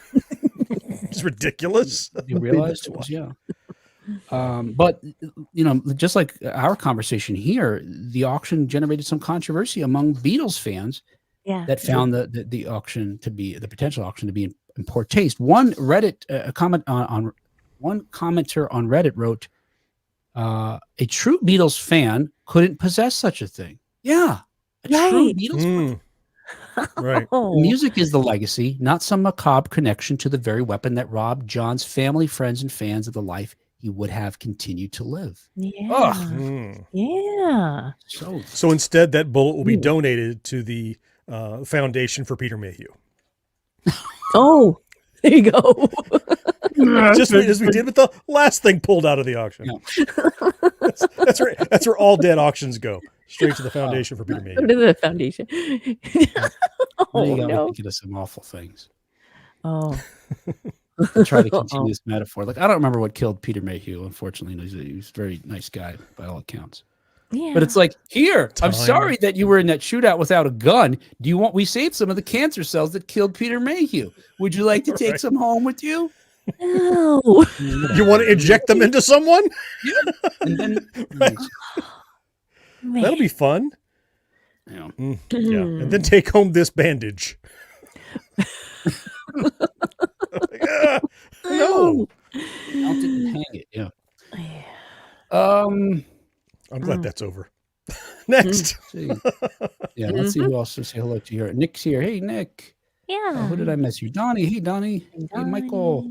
It's ridiculous. They realized it was, but just like our conversation here, the auction generated some controversy among Beatles fans that found the auction to be the potential auction to be in poor taste. One Reddit one commenter on Reddit wrote, "A true Beatles fan couldn't possess such a thing." Yeah, a true Beatles fan. Right. The music is the legacy, not some macabre connection to the very weapon that robbed John's family, friends, and fans of the life he would have continued to live. Yeah. Yeah. So instead, that bullet will be donated to the Foundation for Peter Mayhew. Oh, there you go. Just as we did with the last thing pulled out of the auction. Yeah. That's where all dead auctions go. Straight to the Foundation for Peter Mayhew. Go to the Foundation. Oh, You no. thinking of some awful things. Oh. I'll try to continue this metaphor. I don't remember what killed Peter Mayhew. Unfortunately, he was a very nice guy by all accounts. Yeah. But it's here. I'm sorry that you were in that shootout without a gun. We saved some of the cancer cells that killed Peter Mayhew. Would you like to take some home with you? No. You want to inject them into someone? Yeah. And then, that'll be fun. Yeah. Yeah. And then take home this bandage. No. Mount it and hang it. Yeah. I'm glad that's over. Next. Yeah, let's see who else to say hello to here. Nick's here. Hey, Nick. Yeah. Who did I miss you? Donnie. Hey, Donnie. Hey, Michael.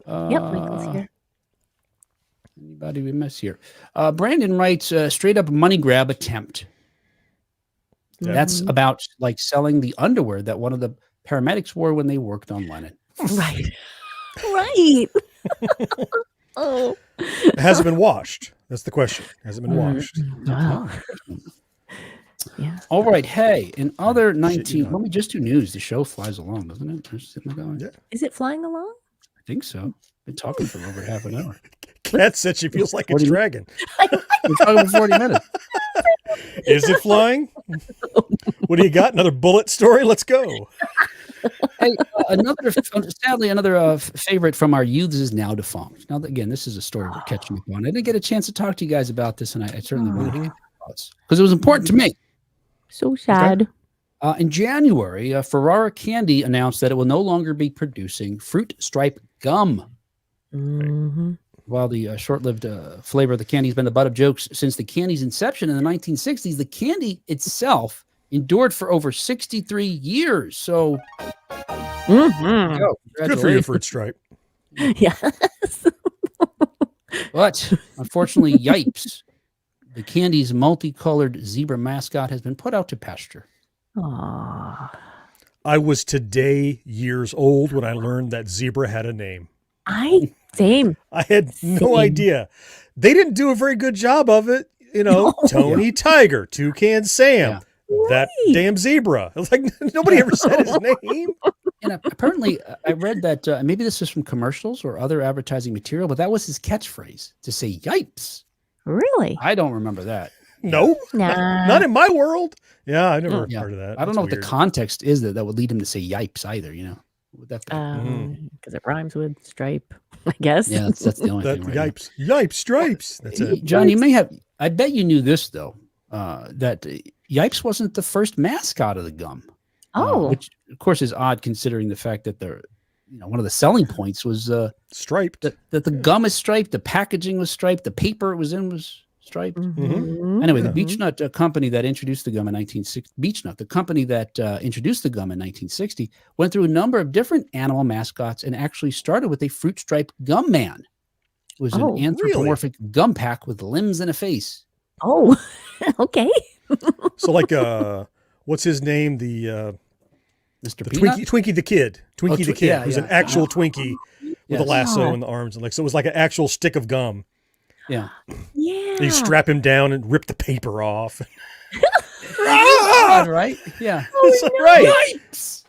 Yep, Michael's here. Anybody we miss here? Brandon writes, straight up money grab attempt. That's about selling the underwear that one of the paramedics wore when they worked on Lennon. Right. Right. Oh. It hasn't been washed. That's the question. Has it been washed? Wow. Yeah. All right. Hey, in other 19, let me just do news. The show flies along, doesn't it? Yeah. Is it flying along? I think so. Been talking for over half an hour. Kat said she feels like it's dragging. We're talking for 40 minutes. Is it flying? What do you got? Another bullet story? Let's go. Hey, sadly, another favorite from our youths is now defunct. Now, again, this is a story we're catching up on. I didn't get a chance to talk to you guys about this, and I certainly want to hear your thoughts because it was important to me. So sad. In January, Ferrara Candy announced that it will no longer be producing fruit stripe gum. Mm-hmm. While the short-lived flavor of the candy has been the butt of jokes since the candy's inception in the 1960s, the candy itself endured for over 63 years. So, Good for your fruit stripe. Yes. but unfortunately, yipes, the candy's multicolored zebra mascot has been put out to pasture. Aww. I was today years old when I learned that zebra had a name. Same. I had no idea. They didn't do a very good job of it. You know, Tony Tiger, Toucan Sam, that damn zebra. It's like nobody ever said his name. And apparently, I read that maybe this is from commercials or other advertising material, but that was his catchphrase to say "yipes." Really? I don't remember that. No, Nah. not in my world. Yeah, I never heard of that. I don't know what the context is that would lead him to say "yipes" either. You know, would that be? Because it rhymes with stripe, I guess. Yeah, that's the only thing. Right yipes, stripes. That's it. John, you may have. I bet you knew this though. That Yipes wasn't the first mascot of the gum. Which of course is odd considering the fact that one of the selling points was striped. That the gum is striped, the packaging was striped, the paper it was in was striped. Anyway, the Beechnut company that introduced the gum in 1960, Beechnut, the company that introduced the gum in 1960, went through a number of different animal mascots and actually started with a fruit striped gum man. It was an anthropomorphic gum pack with limbs and a face. Oh, okay. So like, what's his name? The Mr. Twinkie the Kid. Twinkie the Kid. yeah, It was yeah. an actual Twinkie with a lasso in the arms. And so it was like an actual stick of gum. Yeah. Yeah. You strap him down and rip the paper off. Right? Yeah. That's right. Yipes!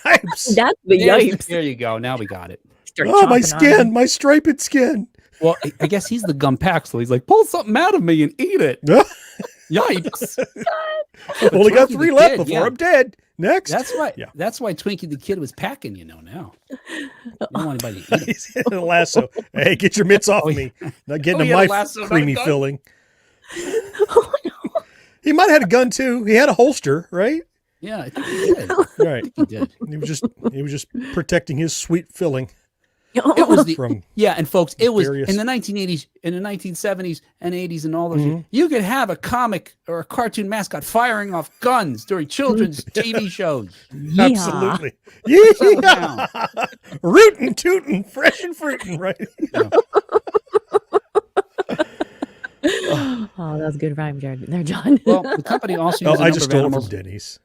Yipes. That's the yipes. There you go. Now we got it. My skin, my striped skin. Well, I guess he's the gum pack, so he's like, pull something out of me and eat it. Yipes. Only got 3 left Kid, before I'm dead. Next. That's right. Yeah. That's why Twinkie the Kid was packing, now. You don't want anybody to eat him. He's in a lasso. Hey, get your mitts off me. Not getting to my creamy filling. Oh, no. He might have had a gun too. He had a holster, right? Yeah, I think he did. Right. He did. He was just protecting his sweet filling. It was from and folks, it was various... in the 1980s, in the 1970s and 80s and all those years, you could have a comic or a cartoon mascot firing off guns during children's TV shows. Yeah. Absolutely. Yeah. Rootin' tootin', fresh and fruitin', right? Yeah. Oh, that was a good rhyme, Jared. There, John. Well, the company also used I just stole it from Denny's.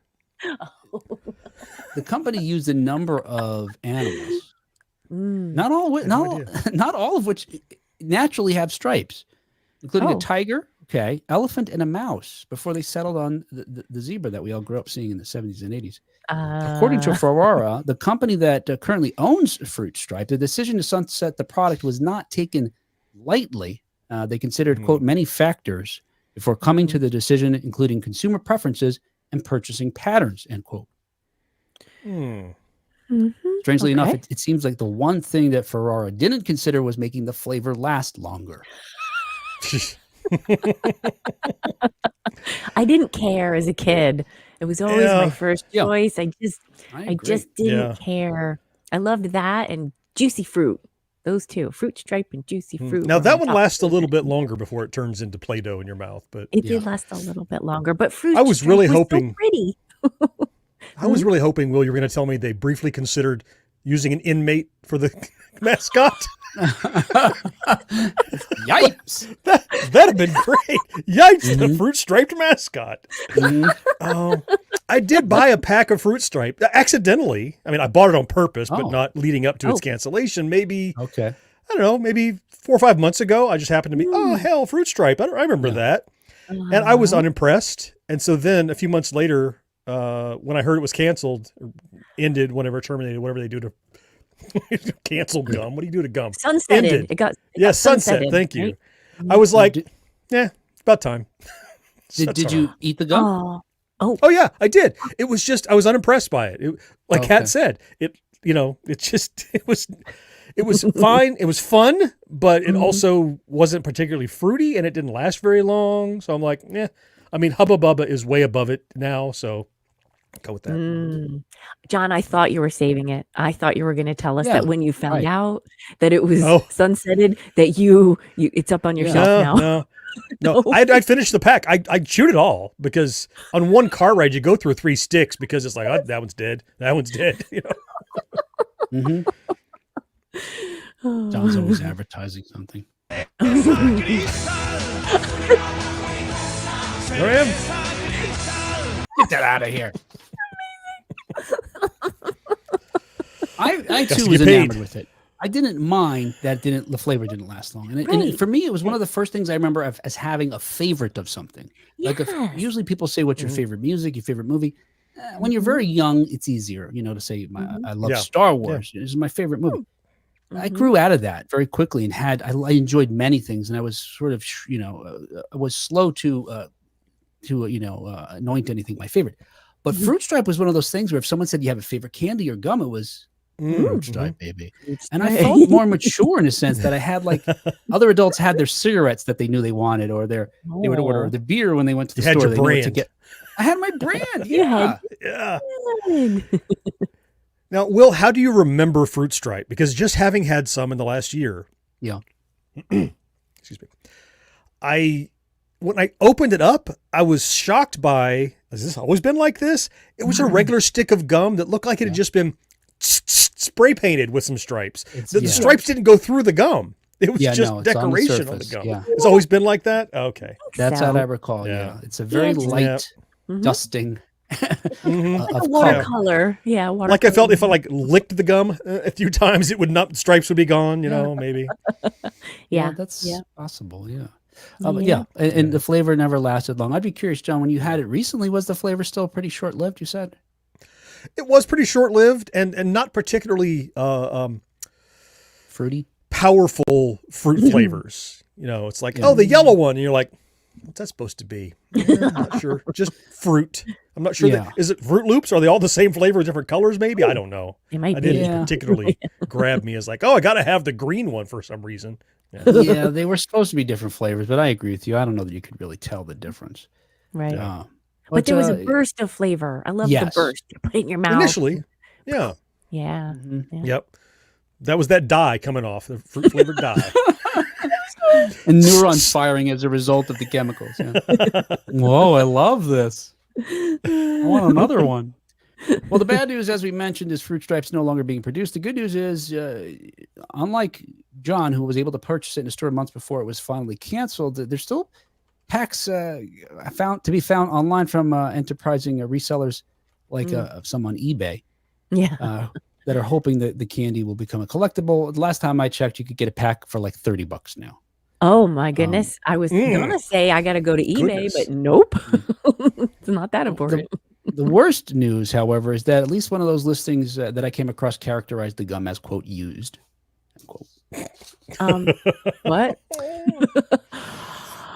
The company used a number of animals. Not all of which naturally have stripes, including a tiger, elephant, and a mouse before they settled on the zebra that we all grew up seeing in the 70s and 80s. According to Ferrara, the company that currently owns Fruit Stripe, the decision to sunset the product was not taken lightly. They considered, quote, many factors before coming to the decision, including consumer preferences and purchasing patterns, end quote. Strangely enough, it seems like the one thing that Ferrara didn't consider was making the flavor last longer. I didn't care as a kid. It was always my first choice. I just didn't care. I loved that and juicy fruit. Those two, fruit stripe and juicy fruit. Now that one lasts a little bit longer before it turns into Play-Doh in your mouth, but it did last a little bit longer. But fruit. I was really hoping. So pretty. I was really hoping, Will, you were going to tell me they briefly considered using an inmate for the mascot. Yipes! That'd have been great. Yipes! The fruit striped mascot. I did buy a pack of Fruit Stripe accidentally. I mean, I bought it on purpose, but not leading up to its cancellation. Maybe I don't know, maybe 4 or 5 months ago. I just happened to be, oh hell, Fruit Stripe. I remember that, and I was unimpressed. And so then a few months later, when I heard it was canceled, ended, whenever terminated, whatever they do to cancel gum. What do you do to gum? Sunsetted. Ended. It got sunset. Thank you. Right? I was like, it's about time. Did you eat the gum? Oh yeah, I did. It was just I was unimpressed by it. Like Kat said, it was fine. It was fun, but it also wasn't particularly fruity, and it didn't last very long. So I'm like, I mean, Hubba Bubba is way above it now, so Go with that. John, I thought you were saving it. I thought you were going to tell us Yeah, that when you found right. out that it was Oh. sunsetted, that you it's up on your shelf now. No. I'd finish the pack. I'd shoot it all because on one car ride you go through 3 sticks because it's like, oh, that one's dead. That one's dead. You know. John's always advertising something. There I am. Get that out of here. I too to was get paid. enamored with it. I didn't mind that the flavor didn't last long, and for me, it was one of the first things I remember as having a favorite of something. Like usually people say, "What's your favorite music? Your favorite movie?" When you're very young, it's easier, to say, "I love Star Wars. This is my favorite movie." I grew out of that very quickly and I enjoyed many things, and I was sort of, I was slow to anoint anything my favorite. But Fruit Stripe was one of those things where if someone said you have a favorite candy or gum, it was Fruit Stripe, baby. And I felt more mature in a sense that I had like other adults had their cigarettes that they knew they wanted, or they would order the beer when they went to the You had store. your They knew what to brand. get. I had my brand. Yeah. Yeah. Now, Will, how do you remember Fruit Stripe? Because just having had some in the last year. Yeah. Excuse me. When I opened it up, I was shocked by, has this always been like this? It was a regular stick of gum that looked like it had just been spray painted with some stripes. The stripes didn't go through the gum. It was just decoration on the gum. Yeah. It's always been like that? Okay. That's how I recall. Yeah. It's a very light dusting. Like a watercolor. Yeah. Watercolor. Like I felt if I licked the gum a few times, stripes would be gone, maybe. That's possible. Yeah. And the flavor never lasted long. I'd be curious, John, when you had it recently, was the flavor still pretty short-lived, you said? It was pretty short-lived and not particularly fruity, powerful fruit flavors. It's like, the yellow one. And you're like, what's that supposed to be? I'm not sure. Just fruit. I'm not sure. Is it Fruit Loops? Are they all the same flavor, different colors maybe? I don't know. It might be. Didn't particularly grab me as like, I got to have the green one for some reason. Yeah, they were supposed to be different flavors, but I agree with you. I don't know that you could really tell the difference. Right. But there was a burst of flavor. I love the burst. You put it in your mouth. Initially. Yeah. Yeah. Yep. That was that dye coming off, the fruit flavored dye. And neurons firing as a result of the chemicals. Yeah. Whoa, I love this. I want another one. Well, the bad news, as we mentioned, is Fruit Stripe's no longer being produced. The good news is, unlike John, who was able to purchase it in a store months before it was finally canceled, there's still packs found online from enterprising resellers like some on eBay. Yeah. That are hoping that the candy will become a collectible. The last time I checked, you could get a pack for like $30 now. Oh my goodness. I was gonna say I gotta go to eBay, but nope. It's not that important. The worst news, however, is that at least one of those listings that I came across characterized the gum as, quote, used. Quote. What?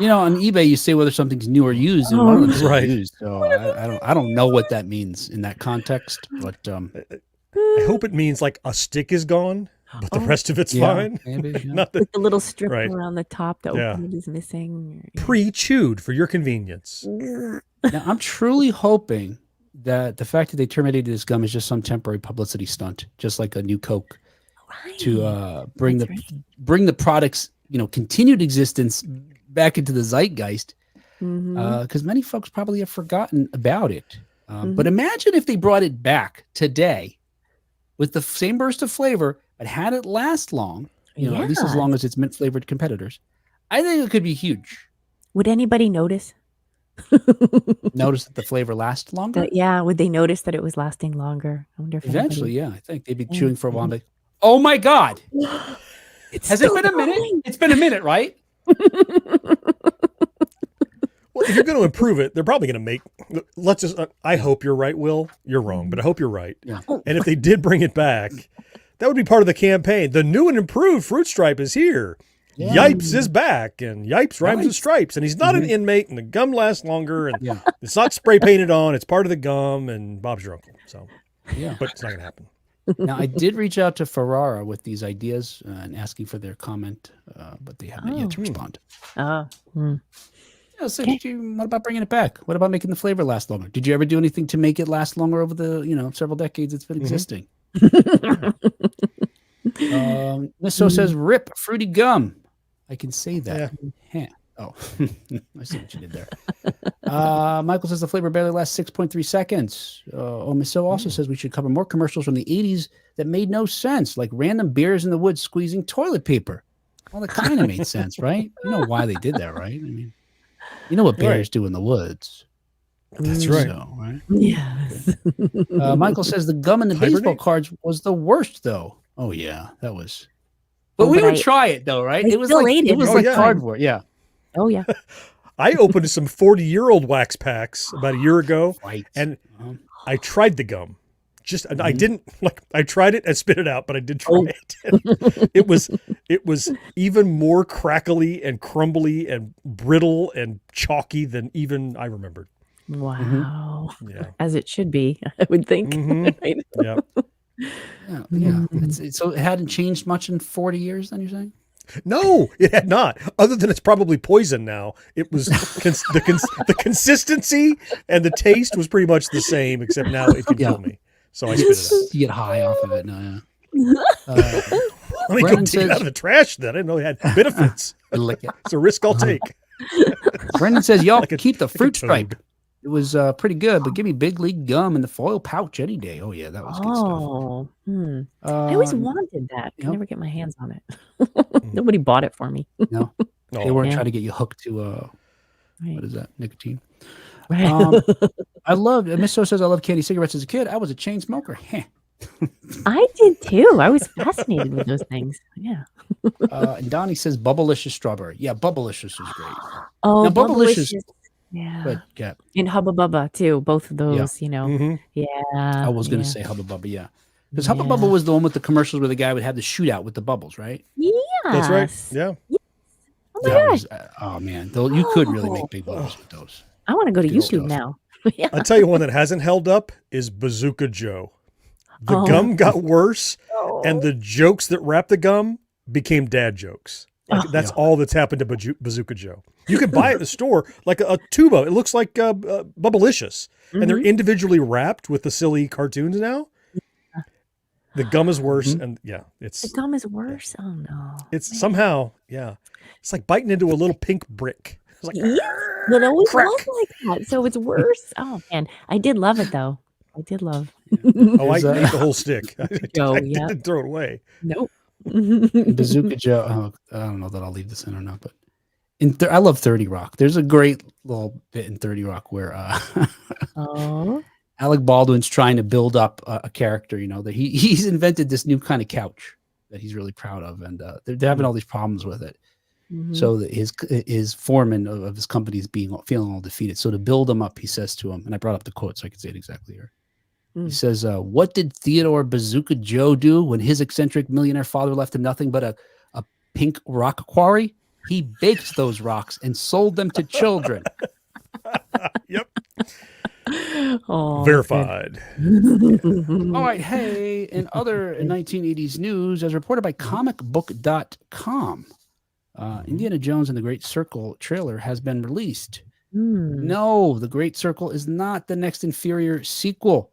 On eBay, you say whether something's new or used, and one of them is used. So I don't know what that means in that context, but I hope it means like a stick is gone, but the rest of it's fine. Maybe, with the little strip around the top that is missing. Pre-chewed for your convenience. Now, I'm truly hoping that the fact that they terminated this gum is just some temporary publicity stunt, just like a new Coke, to bring the product's continued existence back into the zeitgeist, because many folks probably have forgotten about it. But imagine if they brought it back today with the same burst of flavor, but had it last long, at least as long as its mint flavored competitors. I think it could be huge. Would anybody notice? Notice that the flavor lasts longer? Would they notice that it was lasting longer? I wonder if eventually, I think they'd be chewing for a while. Like, oh my God. Has it been a minute? It's been a minute, right? Well, if you're going to improve it, they're probably going to make, I hope you're right, Will. You're wrong, but I hope you're right. Yeah. And if they did bring it back, that would be part of the campaign. The new and improved Fruit Stripe is here. Yeah. Yipes is back, and Yipes rhymes with stripes, and he's not an inmate, and the gum lasts longer, and it's not spray painted on, it's part of the gum, and Bob's your uncle. So, but it's not going to happen. Now, I did reach out to Ferrara with these ideas and asking for their comment, but they haven't yet to respond. Yeah, so what about bringing it back? What about making the flavor last longer? Did you ever do anything to make it last longer over the several decades it's been existing? Miss So says, "Rip fruity gum." I can say that. Yeah. Oh, I see what you did there. Michael says the flavor barely lasts 6.3 seconds. Miss So also says we should cover more commercials from the 80s that made no sense, like random bears in the woods squeezing toilet paper. Well, that kind of made sense, right? You know why they did that, right? I mean, you know what bears do in the woods. That's right. So, right? Yes. Michael says the gum in the baseball cards was the worst, though. Oh yeah, that was. But we would try it though, right? It was like cardboard. Yeah. Oh yeah. I opened some 40-year-old wax packs about a year ago, and I tried the gum. I didn't I tried it and spit it out, but I did try it. It was even more crackly and crumbly and brittle and chalky than even I remembered. Wow. Yeah. As it should be, I would think. Right? Yeah. Yeah. So it hadn't changed much in 40 years, then you're saying? No, it had not. Other than it's probably poison now. It was the consistency and the taste was pretty much the same, except now it could kill me. So I spit it out. You get high off of it now. Let me go dig it out of the trash. Then I didn't know it had benefits. It's a risk I'll take. Brendan says, "Y'all keep the fruit stripe. It was pretty good, but give me big league gum in the foil pouch any day." Oh yeah, that was good stuff. I always wanted that. I never get my hands on it. Nobody bought it for me. No, they weren't trying to get you hooked to what is that? Nicotine. Right. I loved. Miss So says, "I love candy cigarettes as a kid. I was a chain smoker." I did too. I was fascinated with those things. Yeah. And Donnie says, "Bubblicious strawberry." Yeah, Bubblicious is great. Oh, now, Bubblicious. Yeah. But yeah. And Hubba Bubba too. Both of those, Yeah. I was going to say Hubba Bubba, yeah. Because Hubba Bubba was the one with the commercials where the guy would have the shootout with the bubbles, right? Yeah. That's right. Yeah. Yes. Oh my gosh. Oh man, you could really make big bubbles with those. I want to go to YouTube now. Yeah. I'll tell you one that hasn't held up is Bazooka Joe. The gum got worse, and the jokes that wrapped the gum became dad jokes. That's all that's happened to Bazooka Joe. You can buy it in the store like a tuba. It looks like Bubblicious, and they're individually wrapped with the silly cartoons now. The gum is worse, and it's the gum is worse. Oh no! It's somehow, it's like biting into a little pink brick. It's like, it always was like that. So it's worse. Oh man, I did love it though. I did love. I ate the whole stick. I didn't throw it away. Nope. Bazooka Joe. I don't know that I'll leave this in or not, but I love 30 Rock. There's a great little bit in 30 Rock where Alec Baldwin's trying to build up a character. That he's invented this new kind of couch that he's really proud of, and they're having all these problems with it. So that his foreman of his company is feeling all defeated. So to build him up, he says to him, and I brought up the quote so I can say it exactly here. He says, "What did Theodore Bazooka Joe do when his eccentric millionaire father left him nothing but a pink rock quarry? He baked those rocks and sold them to children." Yep. Oh, verified. All right. Hey, in other 1980s news, as reported by comicbook.com, Indiana Jones and the Great Circle trailer has been released. No, the Great Circle is not the next inferior sequel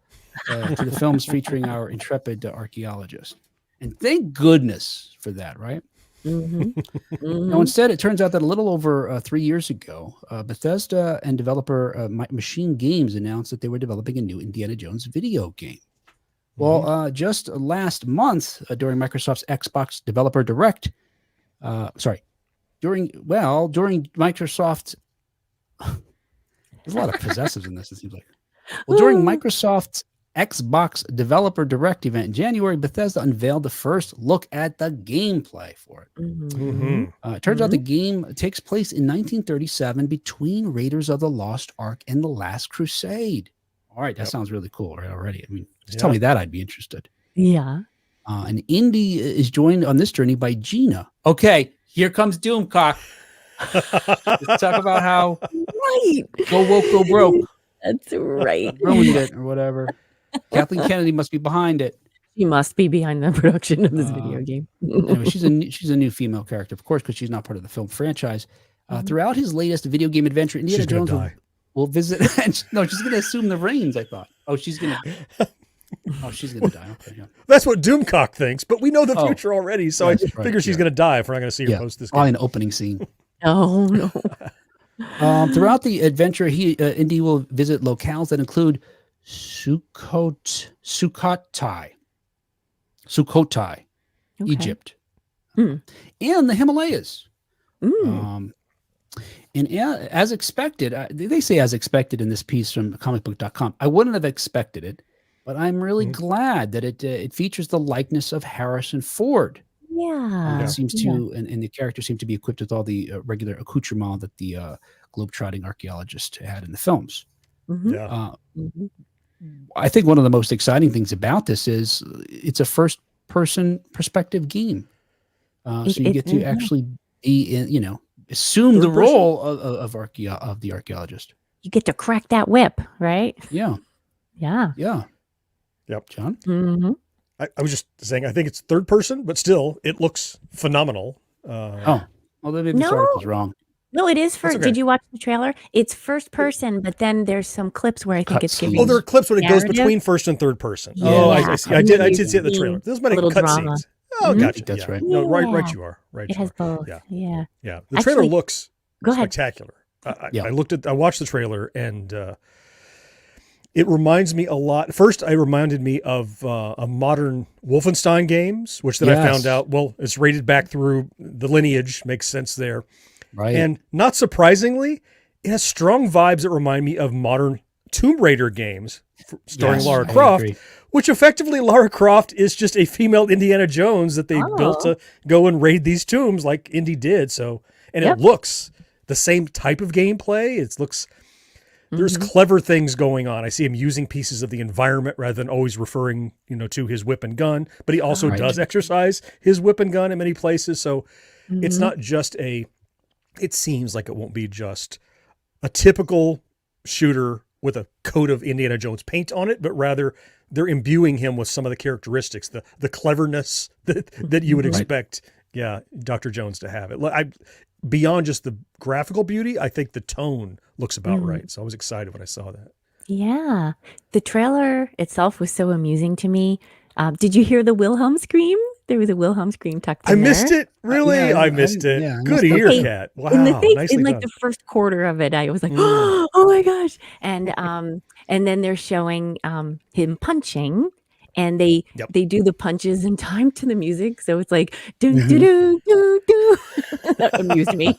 to the films featuring our intrepid archaeologist. And thank goodness for that, right? Now, instead, it turns out that a little over 3 years ago, Bethesda and developer Machine Games announced that they were developing a new Indiana Jones video game. Well, just last month, during Microsoft's Xbox Developer Direct, during Microsoft's, there's a lot of possessives in this, it seems like. Well, during Microsoft's Xbox Developer Direct event in January, Bethesda unveiled the first look at the gameplay for it. It turns out the game takes place in 1937 between Raiders of the Lost Ark and The Last Crusade. All right, that sounds really cool right already. I mean, just tell me that, I'd be interested. Yeah. And Indy is joined on this journey by Gina. Okay, here comes Doomcock. Let's talk about how go woke, go broke. That's right. Ruined it or whatever. Kathleen Kennedy must be behind it. She must be behind the production of this video game. Anyway, she's a new female character, of course, because she's not part of the film franchise. Throughout his latest video game adventure, Indiana She's gonna Jones die. will visit. No, she's going to assume the reins, I thought. Oh, she's going to. Oh, she's going to die. Okay, yeah. That's what Doomcock thinks, but we know the Oh. future already, so Yes, I right, figure she's yeah. going to die if we're not going to see her Yeah, post this probably game. an opening scene. Oh no. Throughout the adventure, Indy will visit locales that include Sukhothai, Okay. Egypt, Mm. and the Himalayas. Mm. And as expected, they say as expected in this piece from comicbook.com. I wouldn't have expected it, but I'm really glad that it features the likeness of Harrison Ford. Yeah. It seems to, and the character seemed to be equipped with all the regular accoutrement that the globetrotting archaeologist had in the films. Mhm. Yeah. Mhm. I think one of the most exciting things about this is it's a first-person perspective game. So you get to actually be in, assume the Third person? role of the archaeologist. You get to crack that whip, right? Yeah, Yeah. yeah. Yep. John? Mm-hmm. I was just saying, I think it's third person, but still, it looks phenomenal. Well, then maybe this No. article's wrong. No, it is first. okay. Did you watch the trailer? It's first person, but then there's some clips where I think it's Cutscenes. giving. Oh, there are clips when it goes narrative? between first and third person. Yeah. Oh, I see. I did see it in the Maybe trailer. Those might a little cut drama. scenes. Oh, Mhm. gotcha. That's yeah. right. No, right Yeah. you are. Right. It you has are. both. Yeah. Yeah. Yeah. The trailer Actually, looks Go ahead. spectacular. Yeah. I watched the trailer and it reminds me a lot. First, it reminded me of a modern Wolfenstein games, which then I found Yes. out, well, it's rated back through the lineage. Makes sense there. Right. And not surprisingly, it has strong vibes that remind me of modern Tomb Raider games starring Yes, Lara I Croft, agree. which effectively Lara Croft is just a female Indiana Jones that they built to go and raid these tombs like Indy did. So, and Yep. it looks the same type of gameplay. It looks, there's clever things going on. I see him using pieces of the environment rather than always referring, to his whip and gun, but he also Right. does exercise his whip and gun in many places. So it's Mhm. not just it seems like it won't be just a typical shooter with a coat of Indiana Jones paint on it, but rather they're imbuing him with some of the characteristics, the cleverness that you would Right. expect, Dr. Jones to have. Beyond just the graphical beauty, I think the tone looks about right. So I was excited when I saw that. Yeah. The trailer itself was so amusing to me. Did you hear the Wilhelm scream? There was a Wilhelm scream tucked in I missed there. it. Really? yeah, I missed it. yeah, I Good missed it. ear, Hey, Cat. Wow. In the thing, Nicely in like done. the first quarter of it, I was like, Mm. oh my gosh. And then they're showing him punching, and they Yep. they do the punches in time to the music. So it's like do Mhm. do do do do. That amused me.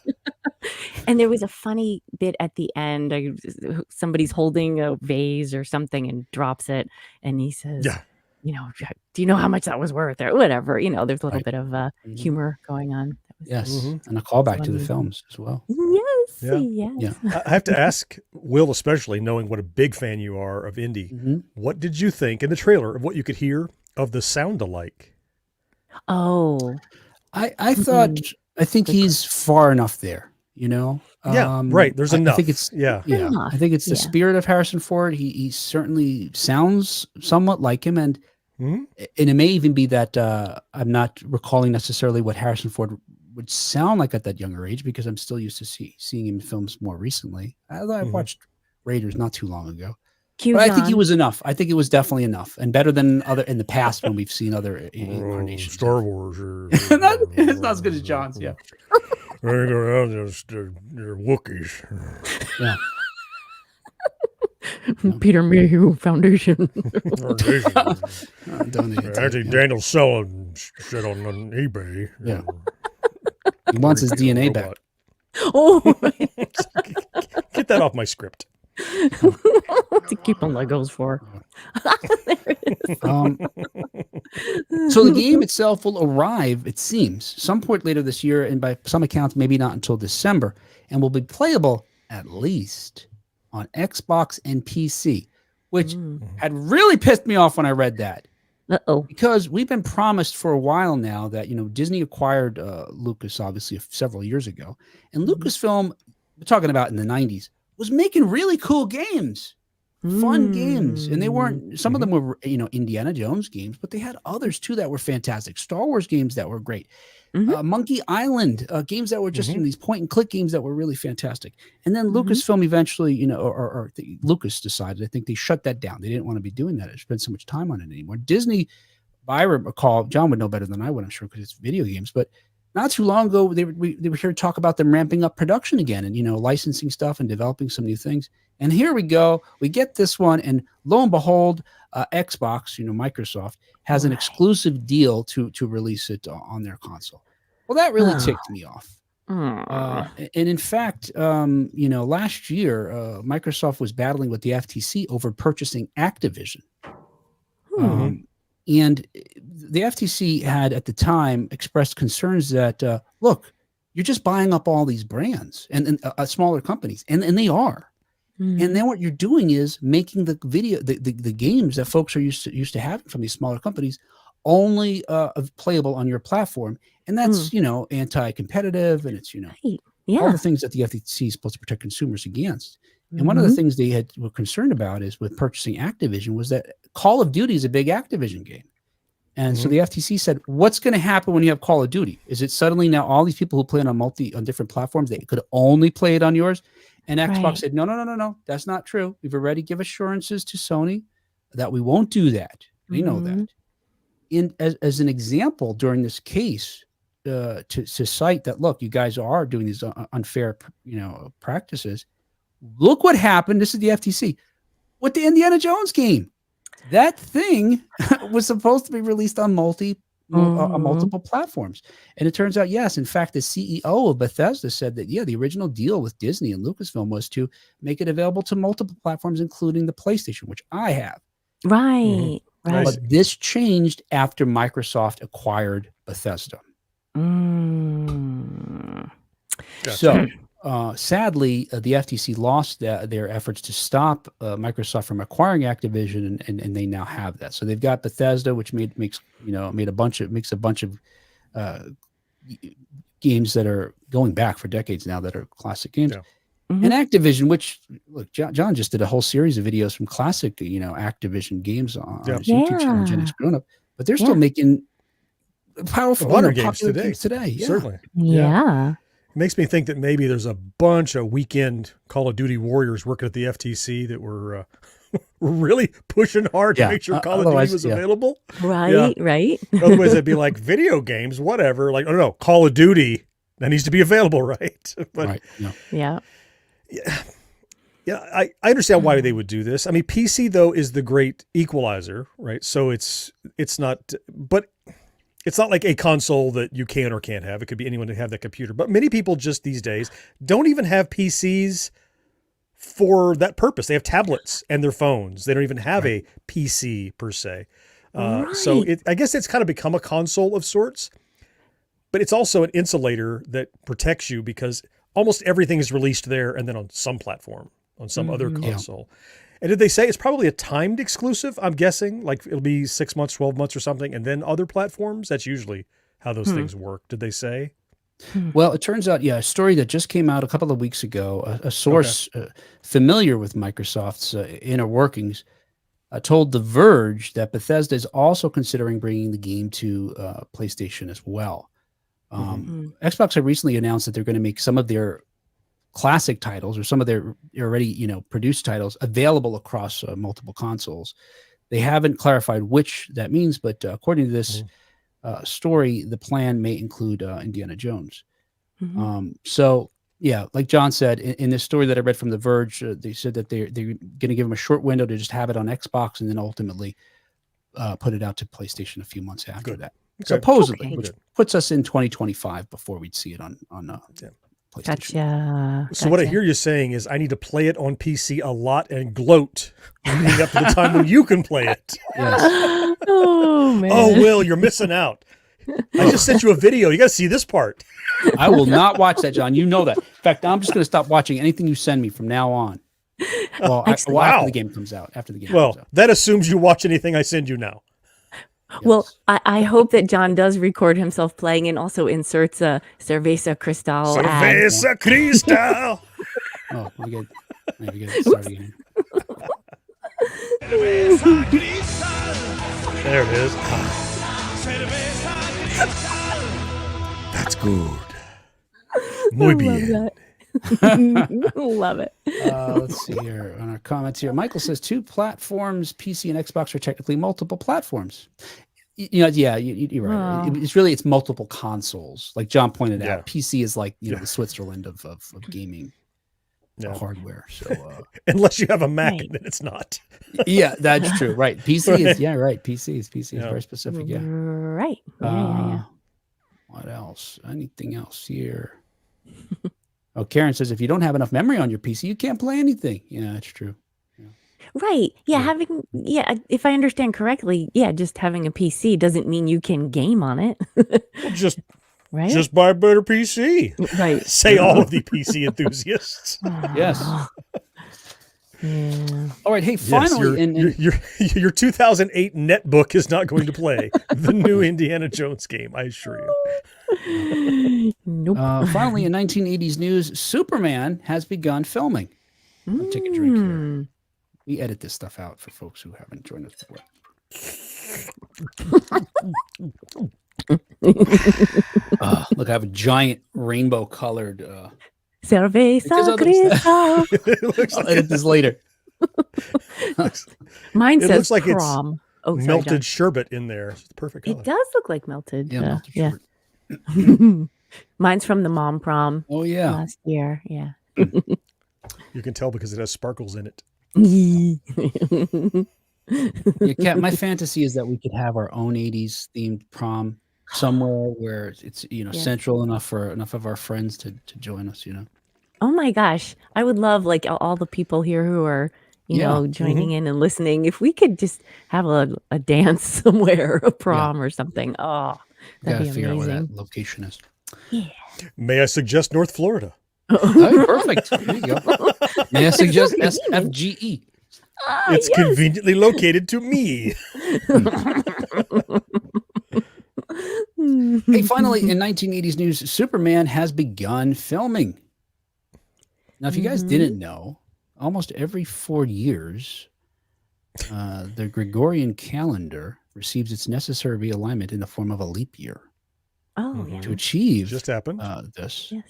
And there was a funny bit at the end. Somebody's holding a vase or something and drops it, and he says, Yeah. do you know how much that was worth, or whatever? There's a little Right. bit of humor going on. That was Yes. Mhm. And a callback to the Funny. films as well. Yes, Yeah. yes. Yeah. I have to ask Will, especially knowing what a big fan you are of Indy, Mhm. what did you think in the trailer of what you could hear of the sound alike? Oh, I think he's far enough there, Yeah, right. There's I enough. think it's yeah. enough. I think it's the Yeah. spirit of Harrison Ford. He certainly sounds somewhat like him, and Mhm. it may even be that I'm not recalling necessarily what Harrison Ford would sound like at that younger age, because I'm still used to seeing him in films more recently. I Mhm. watched Raiders not too long ago, Cue but I think he John. was enough. I think it was definitely enough, and better than in the past when we've seen other incarnations. Star Wars. It's not as good as John's. Yeah, They're Wookiees. yeah. Peter Mayhew Foundation. Donated to Actually, him, yeah. Daniel's selling shit on eBay. Yeah. He wants his DNA back. Oh, Get that off my script. to keep on Legos for. There it is. So the game itself will arrive, it seems, some point later this year, and by some accounts, maybe not until December, and will be playable at least on Xbox and PC, which had really pissed me off when I read that, Uh-oh. because we've been promised for a while now that Disney acquired Lucas, obviously several years ago, and Lucasfilm, we're talking about in the 90s, was making really cool games. fun games, and they weren't. Some of them Mm-hmm. were, Indiana Jones games, but they had others too that were fantastic. Star Wars games that were great. Monkey Island games that were just these point and click games that were really fantastic. And then Lucasfilm eventually, Lucas decided. I think they shut that down. They didn't want to be doing that. It spent so much time on it anymore. Disney, I recall, John would know better than I would, I'm sure, because it's video games. But not too long ago, they were here to talk about them ramping up production again and licensing stuff and developing some new things. And here we go. We get this one, and lo and behold, Xbox, Microsoft, has an exclusive deal to release it on their console. Well, that really ticked me off. And in fact, last year, Microsoft was battling with the FTC over purchasing Activision. And the FTC had at the time expressed concerns that, look, you're just buying up all these brands and smaller companies, and they are. And then what you're doing is making the the games that folks are used to having from these smaller companies only playable on your platform. And that's, anti-competitive, and it's, all the things that the FTC is supposed to protect consumers against. And one of the things they were concerned about is with purchasing Activision was that Call of Duty is a big Activision game. And so the FTC said, what's going to happen when you have Call of Duty? Is it suddenly now all these people who play on different platforms, they could only play it on yours? And Xbox said, no, that's not true. We've already given assurances to Sony that we won't do that. They know that. As an example, during this case, to cite that, look, you guys are doing these unfair, practices. Look what happened. This is the FTC with the Indiana Jones game. That thing was supposed to be released on multiple platforms, and it turns out, yes, in fact, the CEO of Bethesda said that the original deal with Disney and Lucasfilm was to make it available to multiple platforms, including the PlayStation, which I have. Right. But this changed after Microsoft acquired Bethesda. So, sadly, the FTC lost their efforts to stop Microsoft from acquiring Activision, and they now have that. So they've got Bethesda, which makes a bunch of games that are going back for decades now that are classic games. Yeah. And Activision, which, look, John just did a whole series of videos from classic, Activision games on his YouTube channel, GenX Grown Up, but they're still making powerful, games today. Yeah. Certainly. Yeah. It makes me think that maybe there's a bunch of weekend Call of Duty warriors working at the FTC that were really pushing hard to make sure Call of Duty was available. Right. Otherwise, it'd be like video games, whatever. Like, no, Call of Duty, that needs to be available, right? But, Yeah. I understand why they would do this. I mean, PC, though, is the great equalizer, right? So it's not, but it's not like a console that you can or can't have. It could be anyone to have that computer. But many people just these days don't even have PCs for that purpose. They have tablets and their phones. They don't even have a PC per se. So I guess it's kind of become a console of sorts, but it's also an insulator that protects you because almost everything is released there and then on some platform, on some other console. And did they say it's probably a timed exclusive? I'm guessing like it'll be 6 months, 12 months or something, and then other platforms. That's usually how those things work. Did they say? Well, it turns out, a story that just came out a couple of weeks ago, a source familiar with Microsoft's inner workings told The Verge that Bethesda is also considering bringing the game to PlayStation as well. Xbox had recently announced that they're going to make some of their classic titles or some of their already produced titles available across multiple consoles. They haven't clarified which that means, but according to this story, the plan may include Indiana Jones. So like John said in this story that I read from The Verge, they said that they're going to give them a short window to just have it on Xbox and then ultimately put it out to PlayStation a few months after that. Supposedly, which puts us in 2025 before we'd see it on PlayStation. Gotcha. So what I hear you saying is I need to play it on PC a lot and gloat leading up to the time when you can play it. Yes. Oh, man. Oh, Will, you're missing out. I just sent you a video. You got to see this part. I will not watch that, John. You know that. In fact, I'm just going to stop watching anything you send me from now on. Well, after the game comes out. That assumes you watch anything I send you now. Yes. Well, I hope that John does record himself playing and also inserts a Cerveza Cristal ad. Cerveza Cristal. Oh, we get start again. There it is. That's good. Muy bien. Love it. Let's see here on our comments here. Michael says 2 platforms, PC and Xbox, are technically multiple platforms. You're right. It's multiple consoles. Like John pointed out, PC is like the Switzerland of gaming hardware. So unless you have a Mac, then it's not. Yeah, that's true. Right. PC is PC is very specific. Yeah. Right. Yeah. What else? Anything else here? Oh, Karen says if you don't have enough memory on your PC, you can't play anything. Yeah, that's true. Right. Yeah. If I understand correctly, just having a PC doesn't mean you can game on it. Well, just buy a better PC. Right. Say all of the PC enthusiasts. Yes. Yeah. All right. Hey, finally, your 2008 netbook is not going to play the new Indiana Jones game, I assure you. Nope. Finally, in 1980s news, Superman has begun filming. I'll take a drink here. We edit this stuff out for folks who haven't joined us before. Look, I have a giant rainbow-colored Cerveza Cristal. I'll edit this later. Mine It says looks like prom. it's melted sherbet in there. It's the perfect color. It does look like melted. Melted sherbet. Mine's from the mom prom. Oh, yeah. Last year. Yeah. You can tell because it has sparkles in it. Kat, my fantasy is that we could have our own 80s themed prom somewhere where it's central enough for enough of our friends to join us. Oh my gosh, I would love like all the people here who are joining in and listening. If we could just have a dance somewhere, a prom or something. Oh, that'd be figure out where amazing. that location is. Yeah. May I suggest North Florida? Oh, perfect. There you go. May I suggest SFGE? It's conveniently located to me. Hey, finally, in 1980s news, Superman has begun filming. Now, if you guys didn't know, almost every 4 years, the Gregorian calendar receives its necessary realignment in the form of a leap year. Oh, yeah. To achieve Just happened. this, Yes.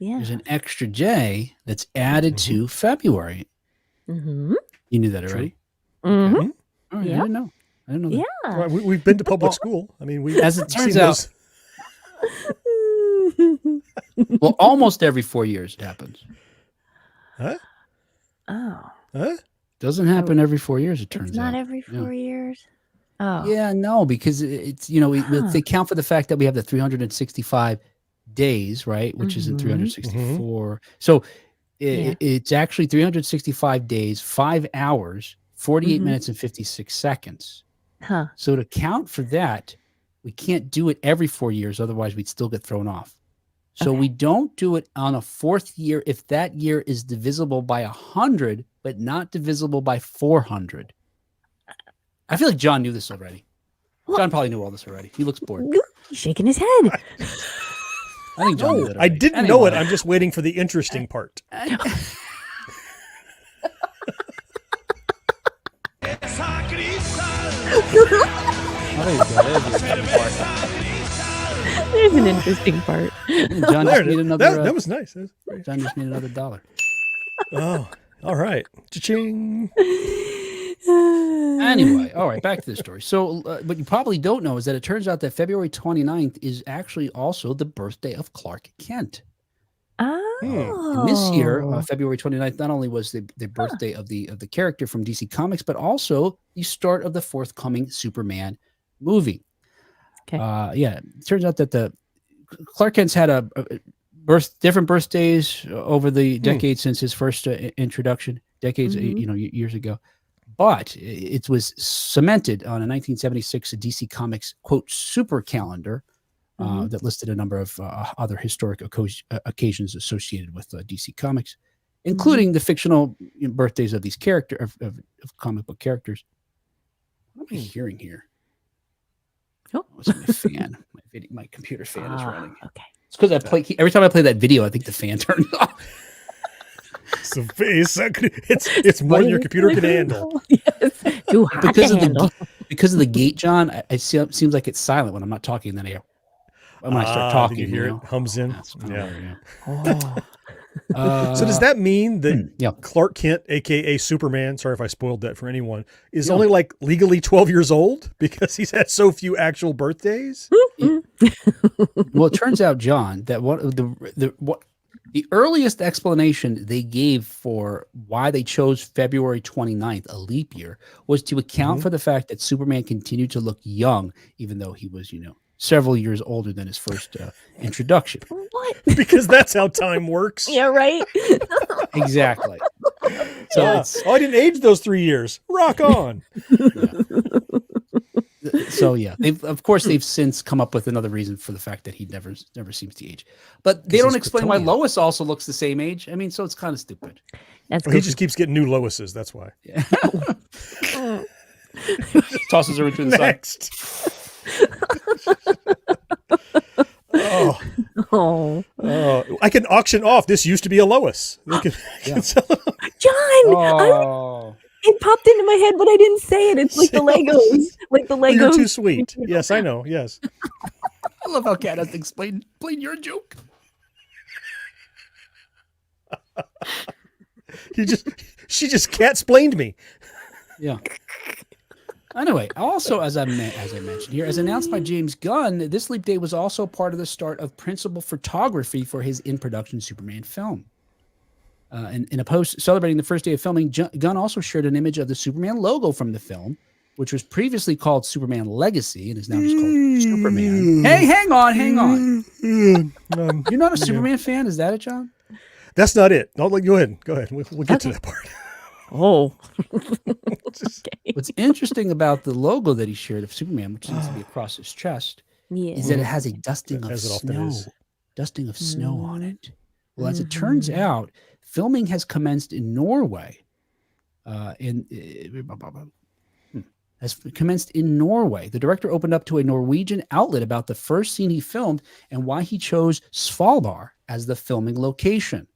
Yeah. there's an extra day that's added to February. Mm-hmm. You knew that already? Mm-hmm. All right, Yeah. I didn't know that. Yeah. Well, we've been to public school. I mean, As it turns out, well, almost every 4 years it happens. Huh? Oh. Huh? Doesn't happen every 4 years, it turns It's out. not every 4 years. Oh. Yeah, no, because it's they count for the fact that we have the 365 days, right? Which is in 364. So it's actually 365 days, 5 hours, 48 minutes, and 56 seconds. Huh. So to count for that, we can't do it every 4 years, otherwise we'd still get thrown off. So we don't do it on a fourth year if that year is divisible by 100, but not divisible by 400. I feel like John knew this already. John probably knew all this already. He looks bored. He's shaking his head. I think John knew that I already. didn't know it. I'm just waiting for the interesting part. There's an interesting part. John just need another. That was nice. John just need another $1. Oh, all right. Cha-ching. Anyway, all right, back to the story. So what you probably don't know is that it turns out that February 29th is actually also the birthday of Clark Kent. Oh. And this year, February 29th, not only was the birthday of the character from DC Comics, but also the start of the forthcoming Superman movie. Okay. It turns out that the Clark Kent's had different birthdays over the decades since his first introduction, years ago. But it was cemented on a 1976 DC Comics, quote, super calendar that listed a number of other historic occasions associated with DC Comics, including the fictional birthdays of these characters, of comic book characters. What am I hearing here? Oh, it's my fan. My computer fan is running. Okay. It's because every time I play that video, I think the fan turns off. It's more than your computer can handle. Yes. Too hot because to of handle. because of the gate, John. It seems like it's silent when I'm not talking. Then when I start talking, you hear know? it hums in. That's probably Yeah. Oh. So does that mean that yeah. Clark Kent, aka Superman, sorry if I spoiled that for anyone, is only like legally 12 years old because he's had so few actual birthdays? Well, it turns out, John, that the earliest explanation they gave for why they chose February 29th, a leap year, was to account for the fact that Superman continued to look young, even though he was, several years older than his first introduction. What? Because that's how time works. Yeah, right. Exactly. So I didn't age those 3 years. Rock on. So yeah, they've since come up with another reason for the fact that he never seems to age, but they don't explain why Lois also looks the same age. I mean, so it's kind of stupid. He just keeps getting new Loises. That's why. Yeah. Tosses her into the Next. I can auction off. This used to be a Lois. John, it popped into my head, but I didn't say it. It's like the Legos. You're too sweet. Yes, I know. Yes. I love how Kat has to explain your joke. She just cat-splained me. Yeah. Anyway, also as I mentioned here, as announced by James Gunn, this leap day was also part of the start of principal photography for his in-production Superman film. In a post celebrating the first day of filming, Gunn also shared an image of the Superman logo from the film, which was previously called Superman Legacy and is now just called Superman. Hey, hang on. You're not a Superman fan? Is that it, John? That's not it. No, go ahead. We'll get to that part. Oh. What's interesting about the logo that he shared of Superman, which seems to be across his chest, is that it has a dusting of snow on it. Well, as it turns out, filming has commenced in Norway. The director opened up to a Norwegian outlet about the first scene he filmed and why he chose Svalbard as the filming location.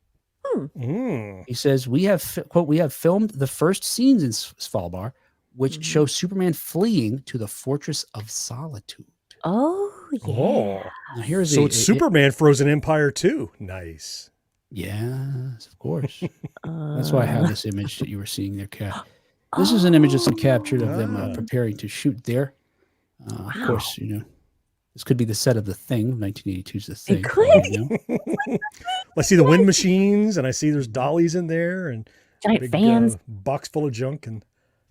He says, we have filmed the first scenes in Svalbard, which show Superman fleeing to the Fortress of Solitude. Oh, yeah. Now here's it's Superman Frozen Empire too. Nice. Yes, of course. That's why I have this image that you were seeing there, Kat. This is an image that's been captured of them preparing to shoot there. Of course, this could be the set of The Thing. 1982 is The Thing. It could. I see the wind machines, and I see there's dollies in there, and giant fans, box full of junk, and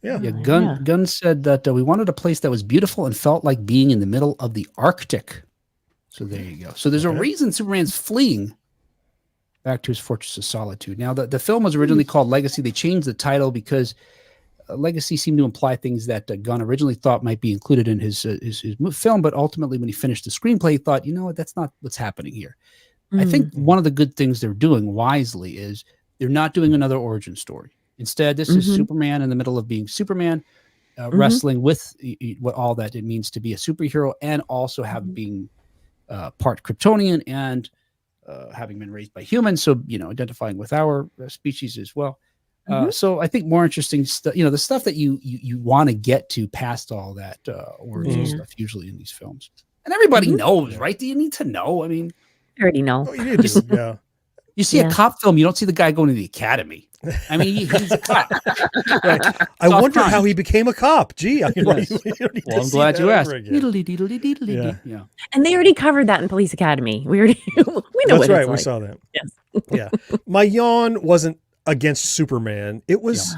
Gunn said that we wanted a place that was beautiful and felt like being in the middle of the Arctic. So there you go. So there's a reason Superman's fleeing back to his Fortress of Solitude. Now, the film was originally called Legacy. They changed the title because Legacy seemed to imply things that Gunn originally thought might be included in his film, but ultimately when he finished the screenplay, he thought, that's not what's happening here. I think one of the good things they're doing wisely is they're not doing another origin story. Instead, this is Superman in the middle of being Superman, wrestling with what all that it means to be a superhero, and also being part Kryptonian and having been raised by humans, so identifying with our species as well. So I think more interesting stuff, the stuff that you want to get to past all that origin stuff usually in these films, and everybody knows, right? Do you need to know? I mean, I already know. Oh, you do, yeah. You see a cop film, you don't see the guy going to the academy. I mean, he's a cop. Right. I wonder how he became a cop. Gee, I'm glad you asked. Yeah. And they already covered that in Police Academy. We know That's what right. it's We like. saw that. Yes. Yeah. My yawn wasn't against Superman. It was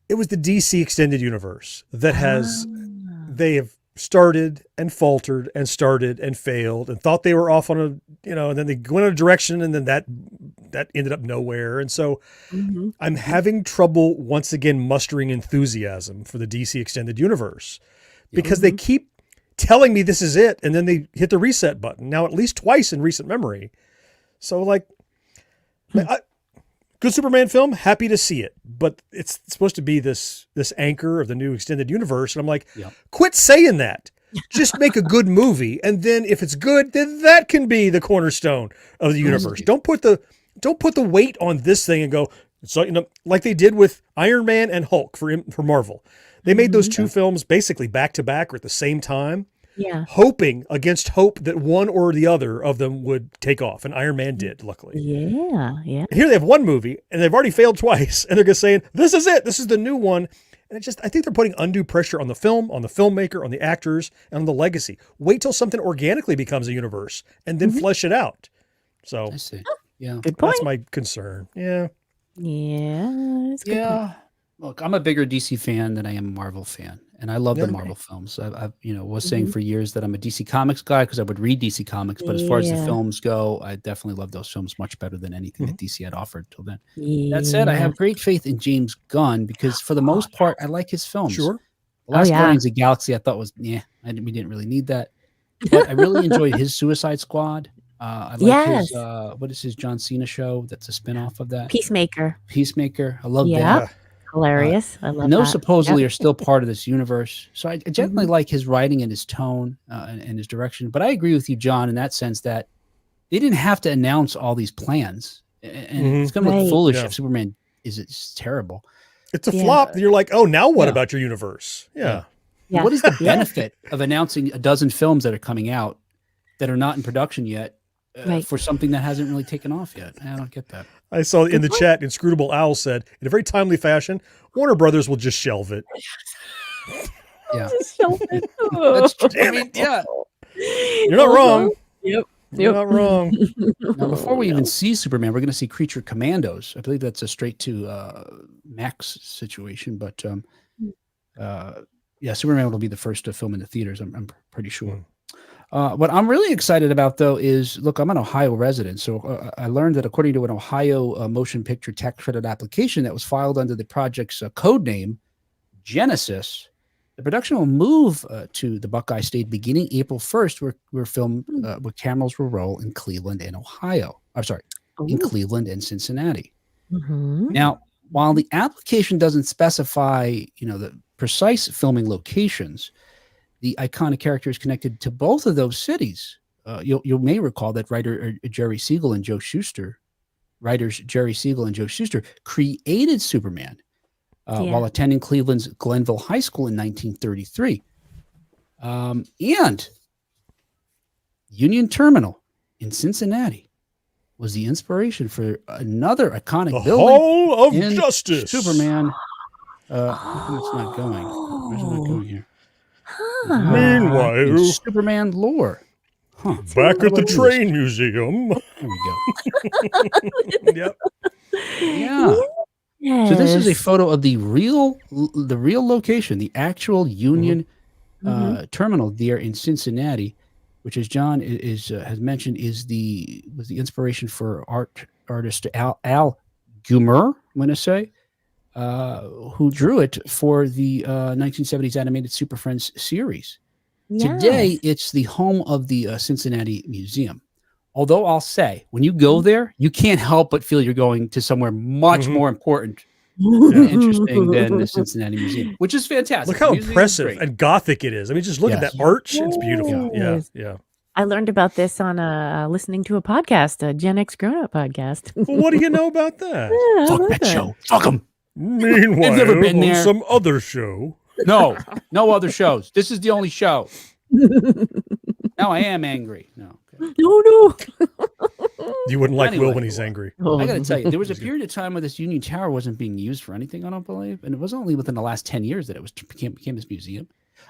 the DC extended universe that they have started and faltered and started and failed and thought they were off on a, and then they went in a direction and then that ended up nowhere. And so I'm having trouble once again mustering enthusiasm for the DC extended universe because they keep telling me this is it. And then they hit the reset button now, at least twice in recent memory. So good Superman film, happy to see it, but it's supposed to be this anchor of the new extended universe. And I'm like, quit saying that. Just make a good movie. And then if it's good, then that can be the cornerstone of the universe. Don't put the weight on this thing and go, So, like they did with Iron Man and Hulk for Marvel. They made those two films basically back to back or at the same time. Yeah. Hoping against hope that one or the other of them would take off. And Iron Man did, luckily. Yeah. Here they have one movie and they've already failed twice. And they're just saying, this is it. This is the new one. And I think they're putting undue pressure on the film, on the filmmaker, on the actors, and on the legacy. Wait till something organically becomes a universe and then flesh it out. So I see. Yeah. Good point. that's my concern. Yeah. Yeah. That's a good point. Yeah. Look, I'm a bigger DC fan than I am a Marvel fan, and I love the Marvel films. I was saying for years that I'm a DC Comics guy because I would read DC Comics, but as far as the films go, I definitely love those films much better than anything that DC had offered till then. That said, I have great faith in James Gunn because for the most part, I like his films. Sure. The last Guardians of the Galaxy, I thought was, we didn't really need that, but I really enjoyed his Suicide Squad. I like his, what is his John Cena show? That's a spinoff of that. Peacemaker. I love that. Hilarious. I love that. Those supposedly are still part of this universe. So I generally like his writing and his tone and his direction. But I agree with you, John, in that sense that they didn't have to announce all these plans. And it's going to look foolish if Superman is terrible. It's a flop. You're like, oh, now what about your universe? Yeah. What is the benefit of announcing a dozen films that are coming out that are not in production yet for something that hasn't really taken off yet? I don't get that. I saw in the chat, Inscrutable Owl said, in a very timely fashion, Warner Brothers will just shelve it. That's true. I mean, You're not wrong. Yep. You're not wrong. Now, before we even see Superman, we're going to see Creature Commandos. I believe that's a straight to Max situation, but Superman will be the first to film in the theaters. I'm pretty sure. What I'm really excited about, though, is, look, I'm an Ohio resident, so I learned that according to an Ohio motion picture tax credit application that was filed under the project's code name, Genesis, the production will move to the Buckeye State beginning April 1st, where cameras will roll in Cleveland and Ohio. I'm sorry, in Cleveland and Cincinnati. Now, while the application doesn't specify, the precise filming locations, the iconic characters connected to both of those cities. You may recall that writers Jerry Siegel and Joe Shuster created Superman while attending Cleveland's Glenville High School in 1933. And Union Terminal in Cincinnati was the inspiration for another iconic building. Hall of Justice. Superman. How come it's not going? Where's it not going here? Meanwhile, Superman lore. Back at the train museum. There we go. Yep. Yeah. So this is a photo of the real location, the actual Union terminal there in Cincinnati, which, as John has mentioned, was the inspiration for artist Al Gumer, I'm going to say, who drew it for the 1970s animated Super Friends series. Yes. Today, it's the home of the Cincinnati Museum. Although I'll say, when you go there, you can't help but feel you're going to somewhere much more important and interesting than the Cincinnati Museum, which is fantastic. Look how impressive and gothic it is. I mean, just look at that arch. It's beautiful. Yeah. I learned about this on listening to a podcast, a GenX grown-up podcast. Well, what do you know about that? Fuck that show. Fuck them. Meanwhile, I've never been there. Some other show. No other shows. This is the only show. Now I am angry. No. You wouldn't like Will when he's angry. I got to tell you, there was a period of time where this Union Tower wasn't being used for anything, I don't believe. And it was only within the last 10 years that it became this museum.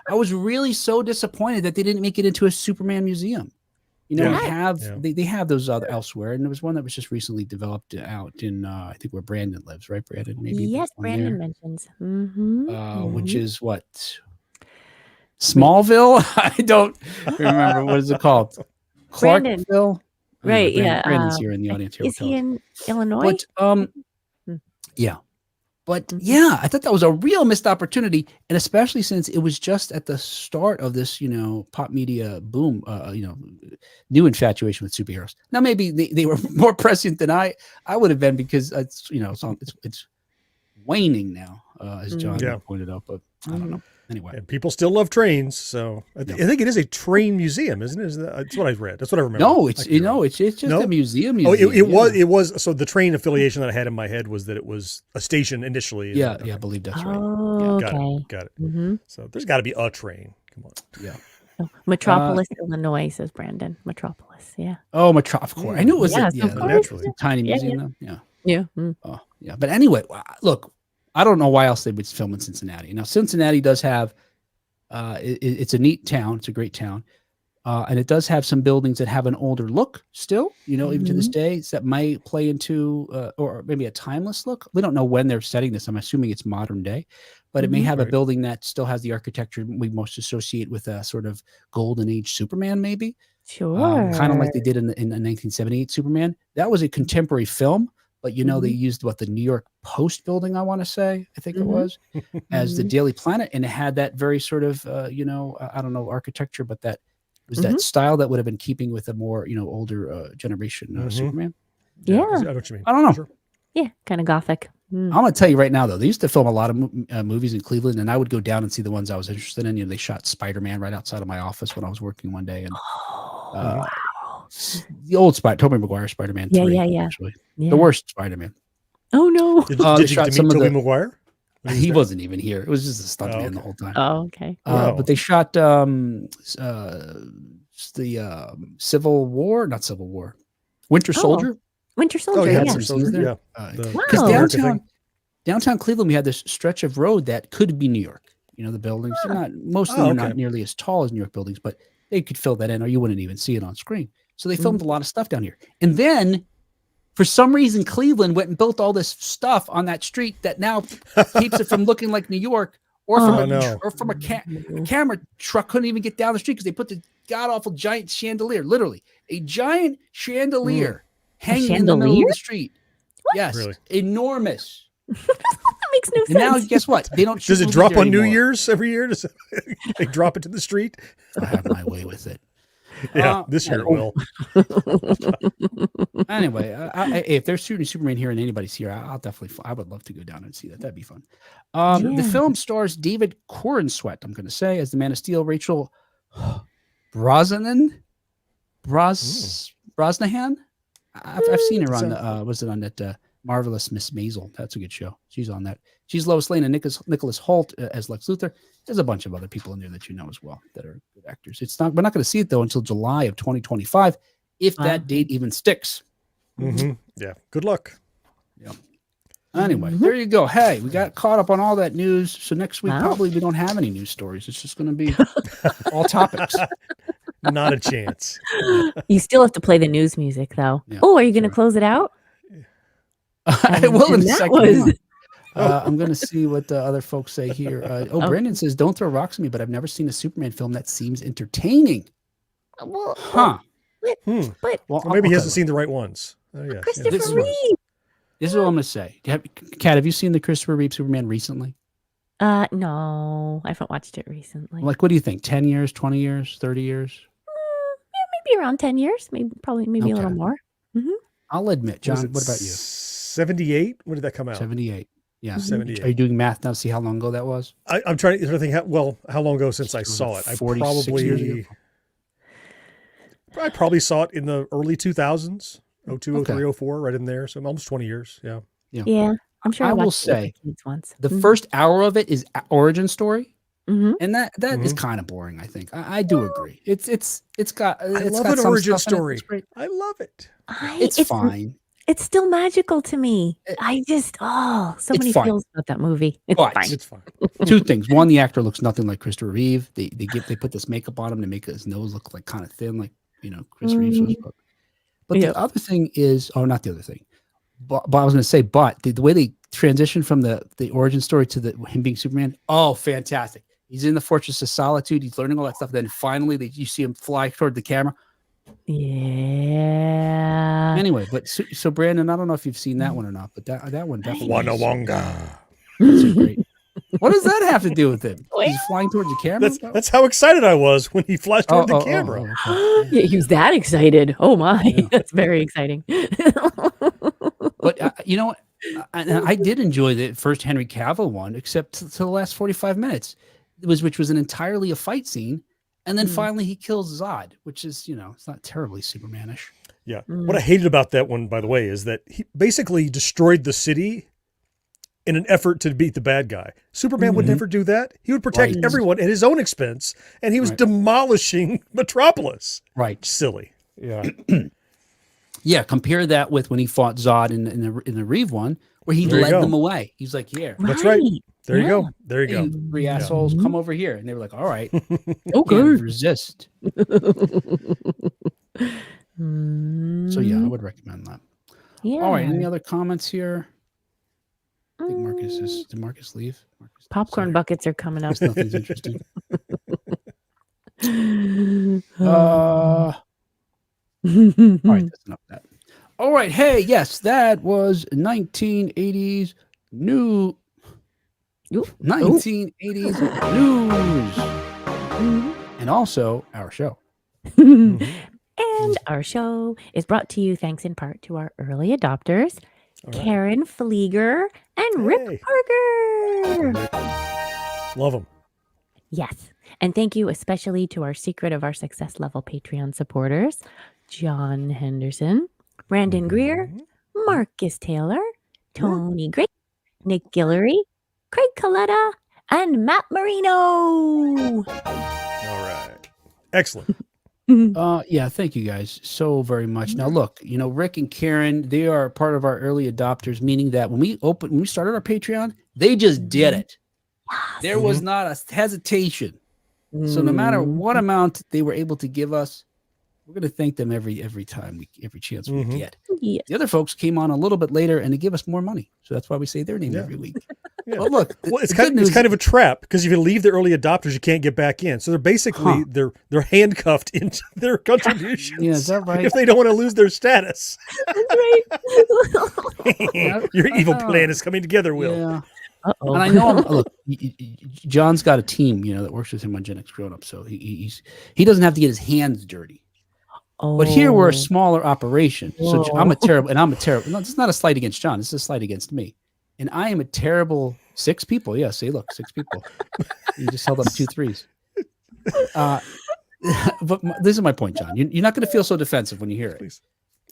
I was really so disappointed that they didn't make it into a Superman museum. They have those other elsewhere, and there was one that was just recently developed out in I think where Brandon lives, right, Brandon? Maybe. Yes, Brandon mentions. Which is what? Smallville? I don't remember. What is it called? Clarksville? Right, yeah. Brandon's here in the audience. Here is he in Illinois? But, yeah. But yeah, I thought that was a real missed opportunity, and especially since it was just at the start of this, pop media boom, new infatuation with superheroes. Now maybe they were more prescient than I would have been because it's waning now, as John Yeah. pointed out. But I don't know. Anyway, And people still love trains, so I think it is a train museum, isn't it? That's what I've read. That's what I remember. no, it's just a museum. Oh, museum. it was. So the train affiliation that I had in my head was that it was a station initially. Yeah, I believe that's right. Oh, Got okay. it. Got it. Mm-hmm. So there's got to be a train. Come on. Yeah. Metropolis, Illinois, says Brandon. Metropolis, yeah. Oh, of course. I knew it was Yes, a of course. naturally. tiny Yeah, museum. Yeah. Yeah. Mm. Oh, yeah. But anyway, look, I don't know why else they would film in Cincinnati. Now, Cincinnati does have, it's a neat town. It's a great town. And it does have some buildings that have an older look still, even to this day, that might play into, or maybe a timeless look. We don't know when they're setting this. I'm assuming it's modern day, but it may have a building that still has the architecture we most associate with a sort of golden age Superman, maybe. Sure. Kind of like they did in the 1978 Superman. That was a contemporary film, but they used the New York Post building, I want to say, I think it was, as the Daily Planet, and it had that very sort of, I don't know, architecture, but that was that style that would have been keeping with a more, older generation Superman. Yeah. I know what you mean. I don't know. Sure. Yeah, kind of gothic. I'm going to tell you right now, though, they used to film a lot of movies in Cleveland, and I would go down and see the ones I was interested in. They shot Spider-Man right outside of my office when I was working one day, and Wow. the old Tobey Maguire Spider-Man 3, Yeah. actually. Yeah. The worst Spider-Man. Oh, no. Did they you get shot to some meet of Tobey the- Maguire? He wasn't even here. It was just a stunt man okay. the whole time. Oh, okay. But they shot the Winter Soldier. Winter Soldier, Oh, yeah. yeah. Winter Winter Soldier, there. yeah. Because Wow. downtown Cleveland, we had this stretch of road that could be New York. The buildings, most of them are not nearly as tall as New York buildings, but they could fill that in, or you wouldn't even see it on screen. So they filmed a lot of stuff down here. And then, for some reason, Cleveland went and built all this stuff on that street that now keeps it from looking like New York, or from a camera truck couldn't even get down the street because they put the god awful giant chandelier, literally a giant chandelier hanging in the middle of the street. What? Yes, Really? Enormous. That makes no sense. And now, guess what? They don't. Does it drop on New Year's every year? Does they drop it to the street? I have my way with it. Yeah, this year it will. Anyway, if they're shooting Superman here and anybody's here, I would love to go down and see that. That'd be fun. The film stars David Corenswet, I'm going to say, as the Man of Steel. Rachel Brosnahan. I've seen her on was it on that Marvelous Miss Maisel? That's a good show. She's on that. She's Lois Lane and Nicholas Hoult as Lex Luthor. There's a bunch of other people in there that as well that are good actors. We're not going to see it though until July of 2025, if that date even sticks. Yeah. Good luck. Yeah. Anyway, there you go. Hey, we got caught up on all that news. So next week probably we don't have any news stories. It's just going to be all topics. Not a chance. You still have to play the news music, though. Yeah, are you going to close it out? I will in a second. Was... I'm going to see what the other folks say here. Brandon says, "Don't throw rocks at me, but I've never seen a Superman film that seems entertaining." Well, But maybe he hasn't seen the right ones. Oh yeah. Christopher Reeve. This is what I'm going to say. Kat, have you seen the Christopher Reeve Superman recently? No, I haven't watched it recently. Like, what do you think? 10 years, 20 years, 30 years? Maybe around 10 years. Maybe a little more. I'll admit, John. What about you? 78. When did that come out? 78. Yeah, 78. Are you doing math now to see how long ago that was? I'm trying to think. How long ago since I saw it? I 46 years ago. I probably saw it in the early 2000s, 02, 03, 04, right in there. So almost 20 years. Yeah. Yeah. I'm sure I will watched say it once. the first hour of it is origin story. Mm-hmm. And that is kind of boring, I think. I do agree. It's got. I love an origin story. I love it. It's fine. It's still magical to me. I just so many feels about that movie. It's fine. Two things. One, the actor looks nothing like Christopher Reeve. They put this makeup on him to make his nose look like kind of thin, like Chris Reeves was. But the other thing is, not the other thing. But I was going to say, the way they transition from the origin story to him being Superman, fantastic. He's in the Fortress of Solitude. He's learning all that stuff. Then finally, you see him fly toward the camera. Yeah. Anyway, but so Brandon, I don't know if you've seen that one or not, but that one definitely. Wanawonga. That's great. What does that have to do with him? He's flying towards the camera. That's how excited I was when he flashed toward the camera. Okay. Yeah, he was that excited. Oh my, that's very exciting. But you know what? I did enjoy the first Henry Cavill one, except to the last 45 minutes, which was an entirely a fight scene, and then finally he kills Zod, which is it's not terribly Supermanish. Yeah. What I hated about that one, by the way, is that he basically destroyed the city in an effort to beat the bad guy. Superman would never do that. He would protect everyone at his own expense, and he was demolishing Metropolis. Right. Silly. Yeah. Yeah. Compare that with when he fought Zod in the Reeve one, where he led them away. He's like, "Here, that's right. There you go. There you go. Hey, three assholes, come over here," and they were like, "All right, Okay, resist." So yeah, I would recommend that. Yeah. All right. Any other comments here? I think did Marcus leave? Popcorn buckets are coming up. Nothing's interesting. All right, that's enough of that. All right, hey, yes, that was 1980s news. 1980s news, and also our show. And our show is brought to you thanks in part to our early adopters, Karen Flieger and Rick Parker. Love them. Yes. And thank you especially to our Secret of Our Success level Patreon supporters, John Henderson, Brandon Greer, Marcus Taylor, Tony Gray, Nick Guillory, Craig Coletta, and Matt Marino. All right. Excellent. Yeah, thank you guys so very much. Now look, Rick and Karen, they are part of our early adopters, meaning that when we started our Patreon, they just did it. There was not a hesitation. So no matter what amount they were able to give us, we're going to thank them every time, every chance we get. Yes. The other folks came on a little bit later and they give us more money. So that's why we say their name every week. But look, it's kind of a trap, because if you leave the early adopters, you can't get back in. So they're basically they're handcuffed into their contributions. Yeah, is that right? If they don't want to lose their status. That's right. Your evil plan is coming together, Will. Yeah. Uh-oh. And I know look, John's got a team, that works with him on GenX Grown Up, so he doesn't have to get his hands dirty. But here we're a smaller operation. So I'm a terrible. No, it's not a slight against John. It's a slight against me. And I am a terrible 6 people. Yeah, see, look, 6 people. You just held up 2 threes. But this is my point, John. You're not going to feel so defensive when you hear it. Please.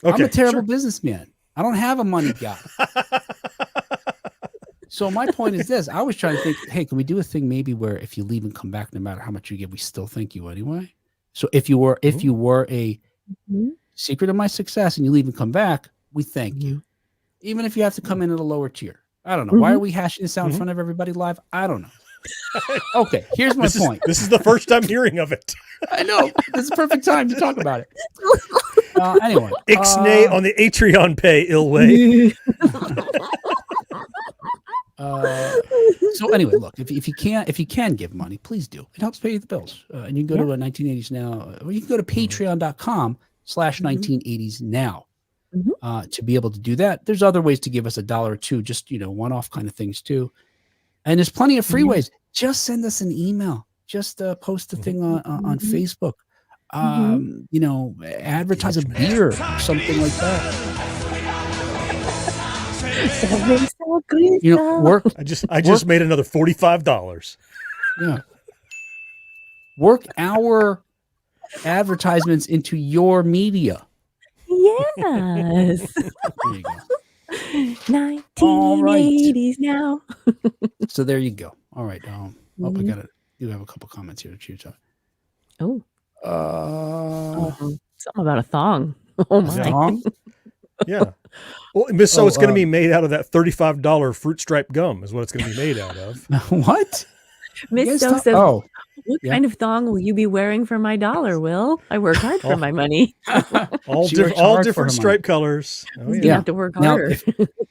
Okay, I'm a terrible businessman. I don't have a money guy. So my point is this. I was trying to think, hey, can we do a thing maybe where if you leave and come back, no matter how much you give, we still thank you anyway? So if you were a secret of my success and you leave and come back, we thank you. Even if you have to come in at a lower tier. I don't know. Why are we hashing this out in front of everybody live? I don't know. Okay, here's my point. This is the first time hearing of it. I know. This is the perfect time to talk about it. Anyway. Ixnay on the Patreon pay, Ilway. So anyway, look, if you can give money, please do. It helps pay the bills. And you can go to 1980s now, or you can go to patreon.com/1980s now to be able to do that. There's other ways to give us $1 or $2, just one-off kind of things too. And there's plenty of free ways. Just send us an email. Just post a thing on Facebook. Advertise a beer or something like that. Work. I just made another $45. Yeah. Work our advertisements into your media. Yes. There you go. 1980s now. So there you go. All right. I do have a couple comments here to choose on. Something about a thong. Oh my. Thong? Yeah. Well, so it's going to be made out of that $35 fruit stripe gum is what it's going to be made out of. What? Miss So says, what kind of thong will you be wearing for my $1, Will? I work hard for my money. all different stripe colors. Oh, yeah. You have to work harder. Now,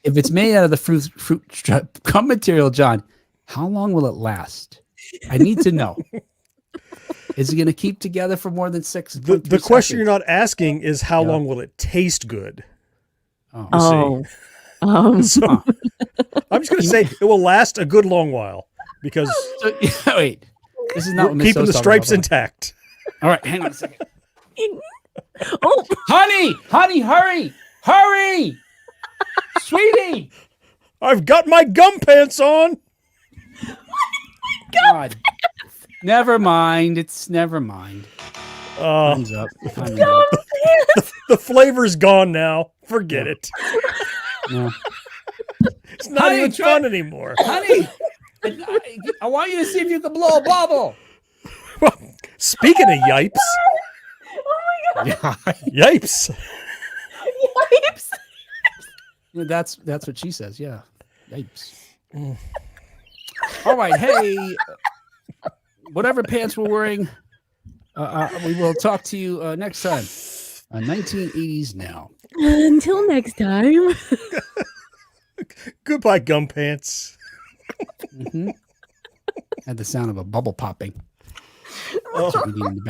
if it's made out of the fruit stripe gum material, John, how long will it last? I need to know. Is it going to keep together for more than 6? The question you're not asking is how long will it taste good? Oh. So, I'm just going to say it will last a good long while because wait, this is not what keeping the stripes intact. All right, hang on a second. honey, hurry, sweetie, I've got my gum pants on. God. Never mind. It's never mind. Time's up. Time's up. The flavor's gone now. Forget it. No. It's not even fun anymore. Honey, I want you to see if you can blow a bubble. Speaking of yipes. Oh my God. Yipes. Yipes. Yeah, that's what she says. Yeah. Yipes. All right. Hey, whatever pants we're wearing, we will talk to you next time on 1980s Now. Until next time. Goodbye, gum pants. Had the sound of a bubble popping. Oh. In the background.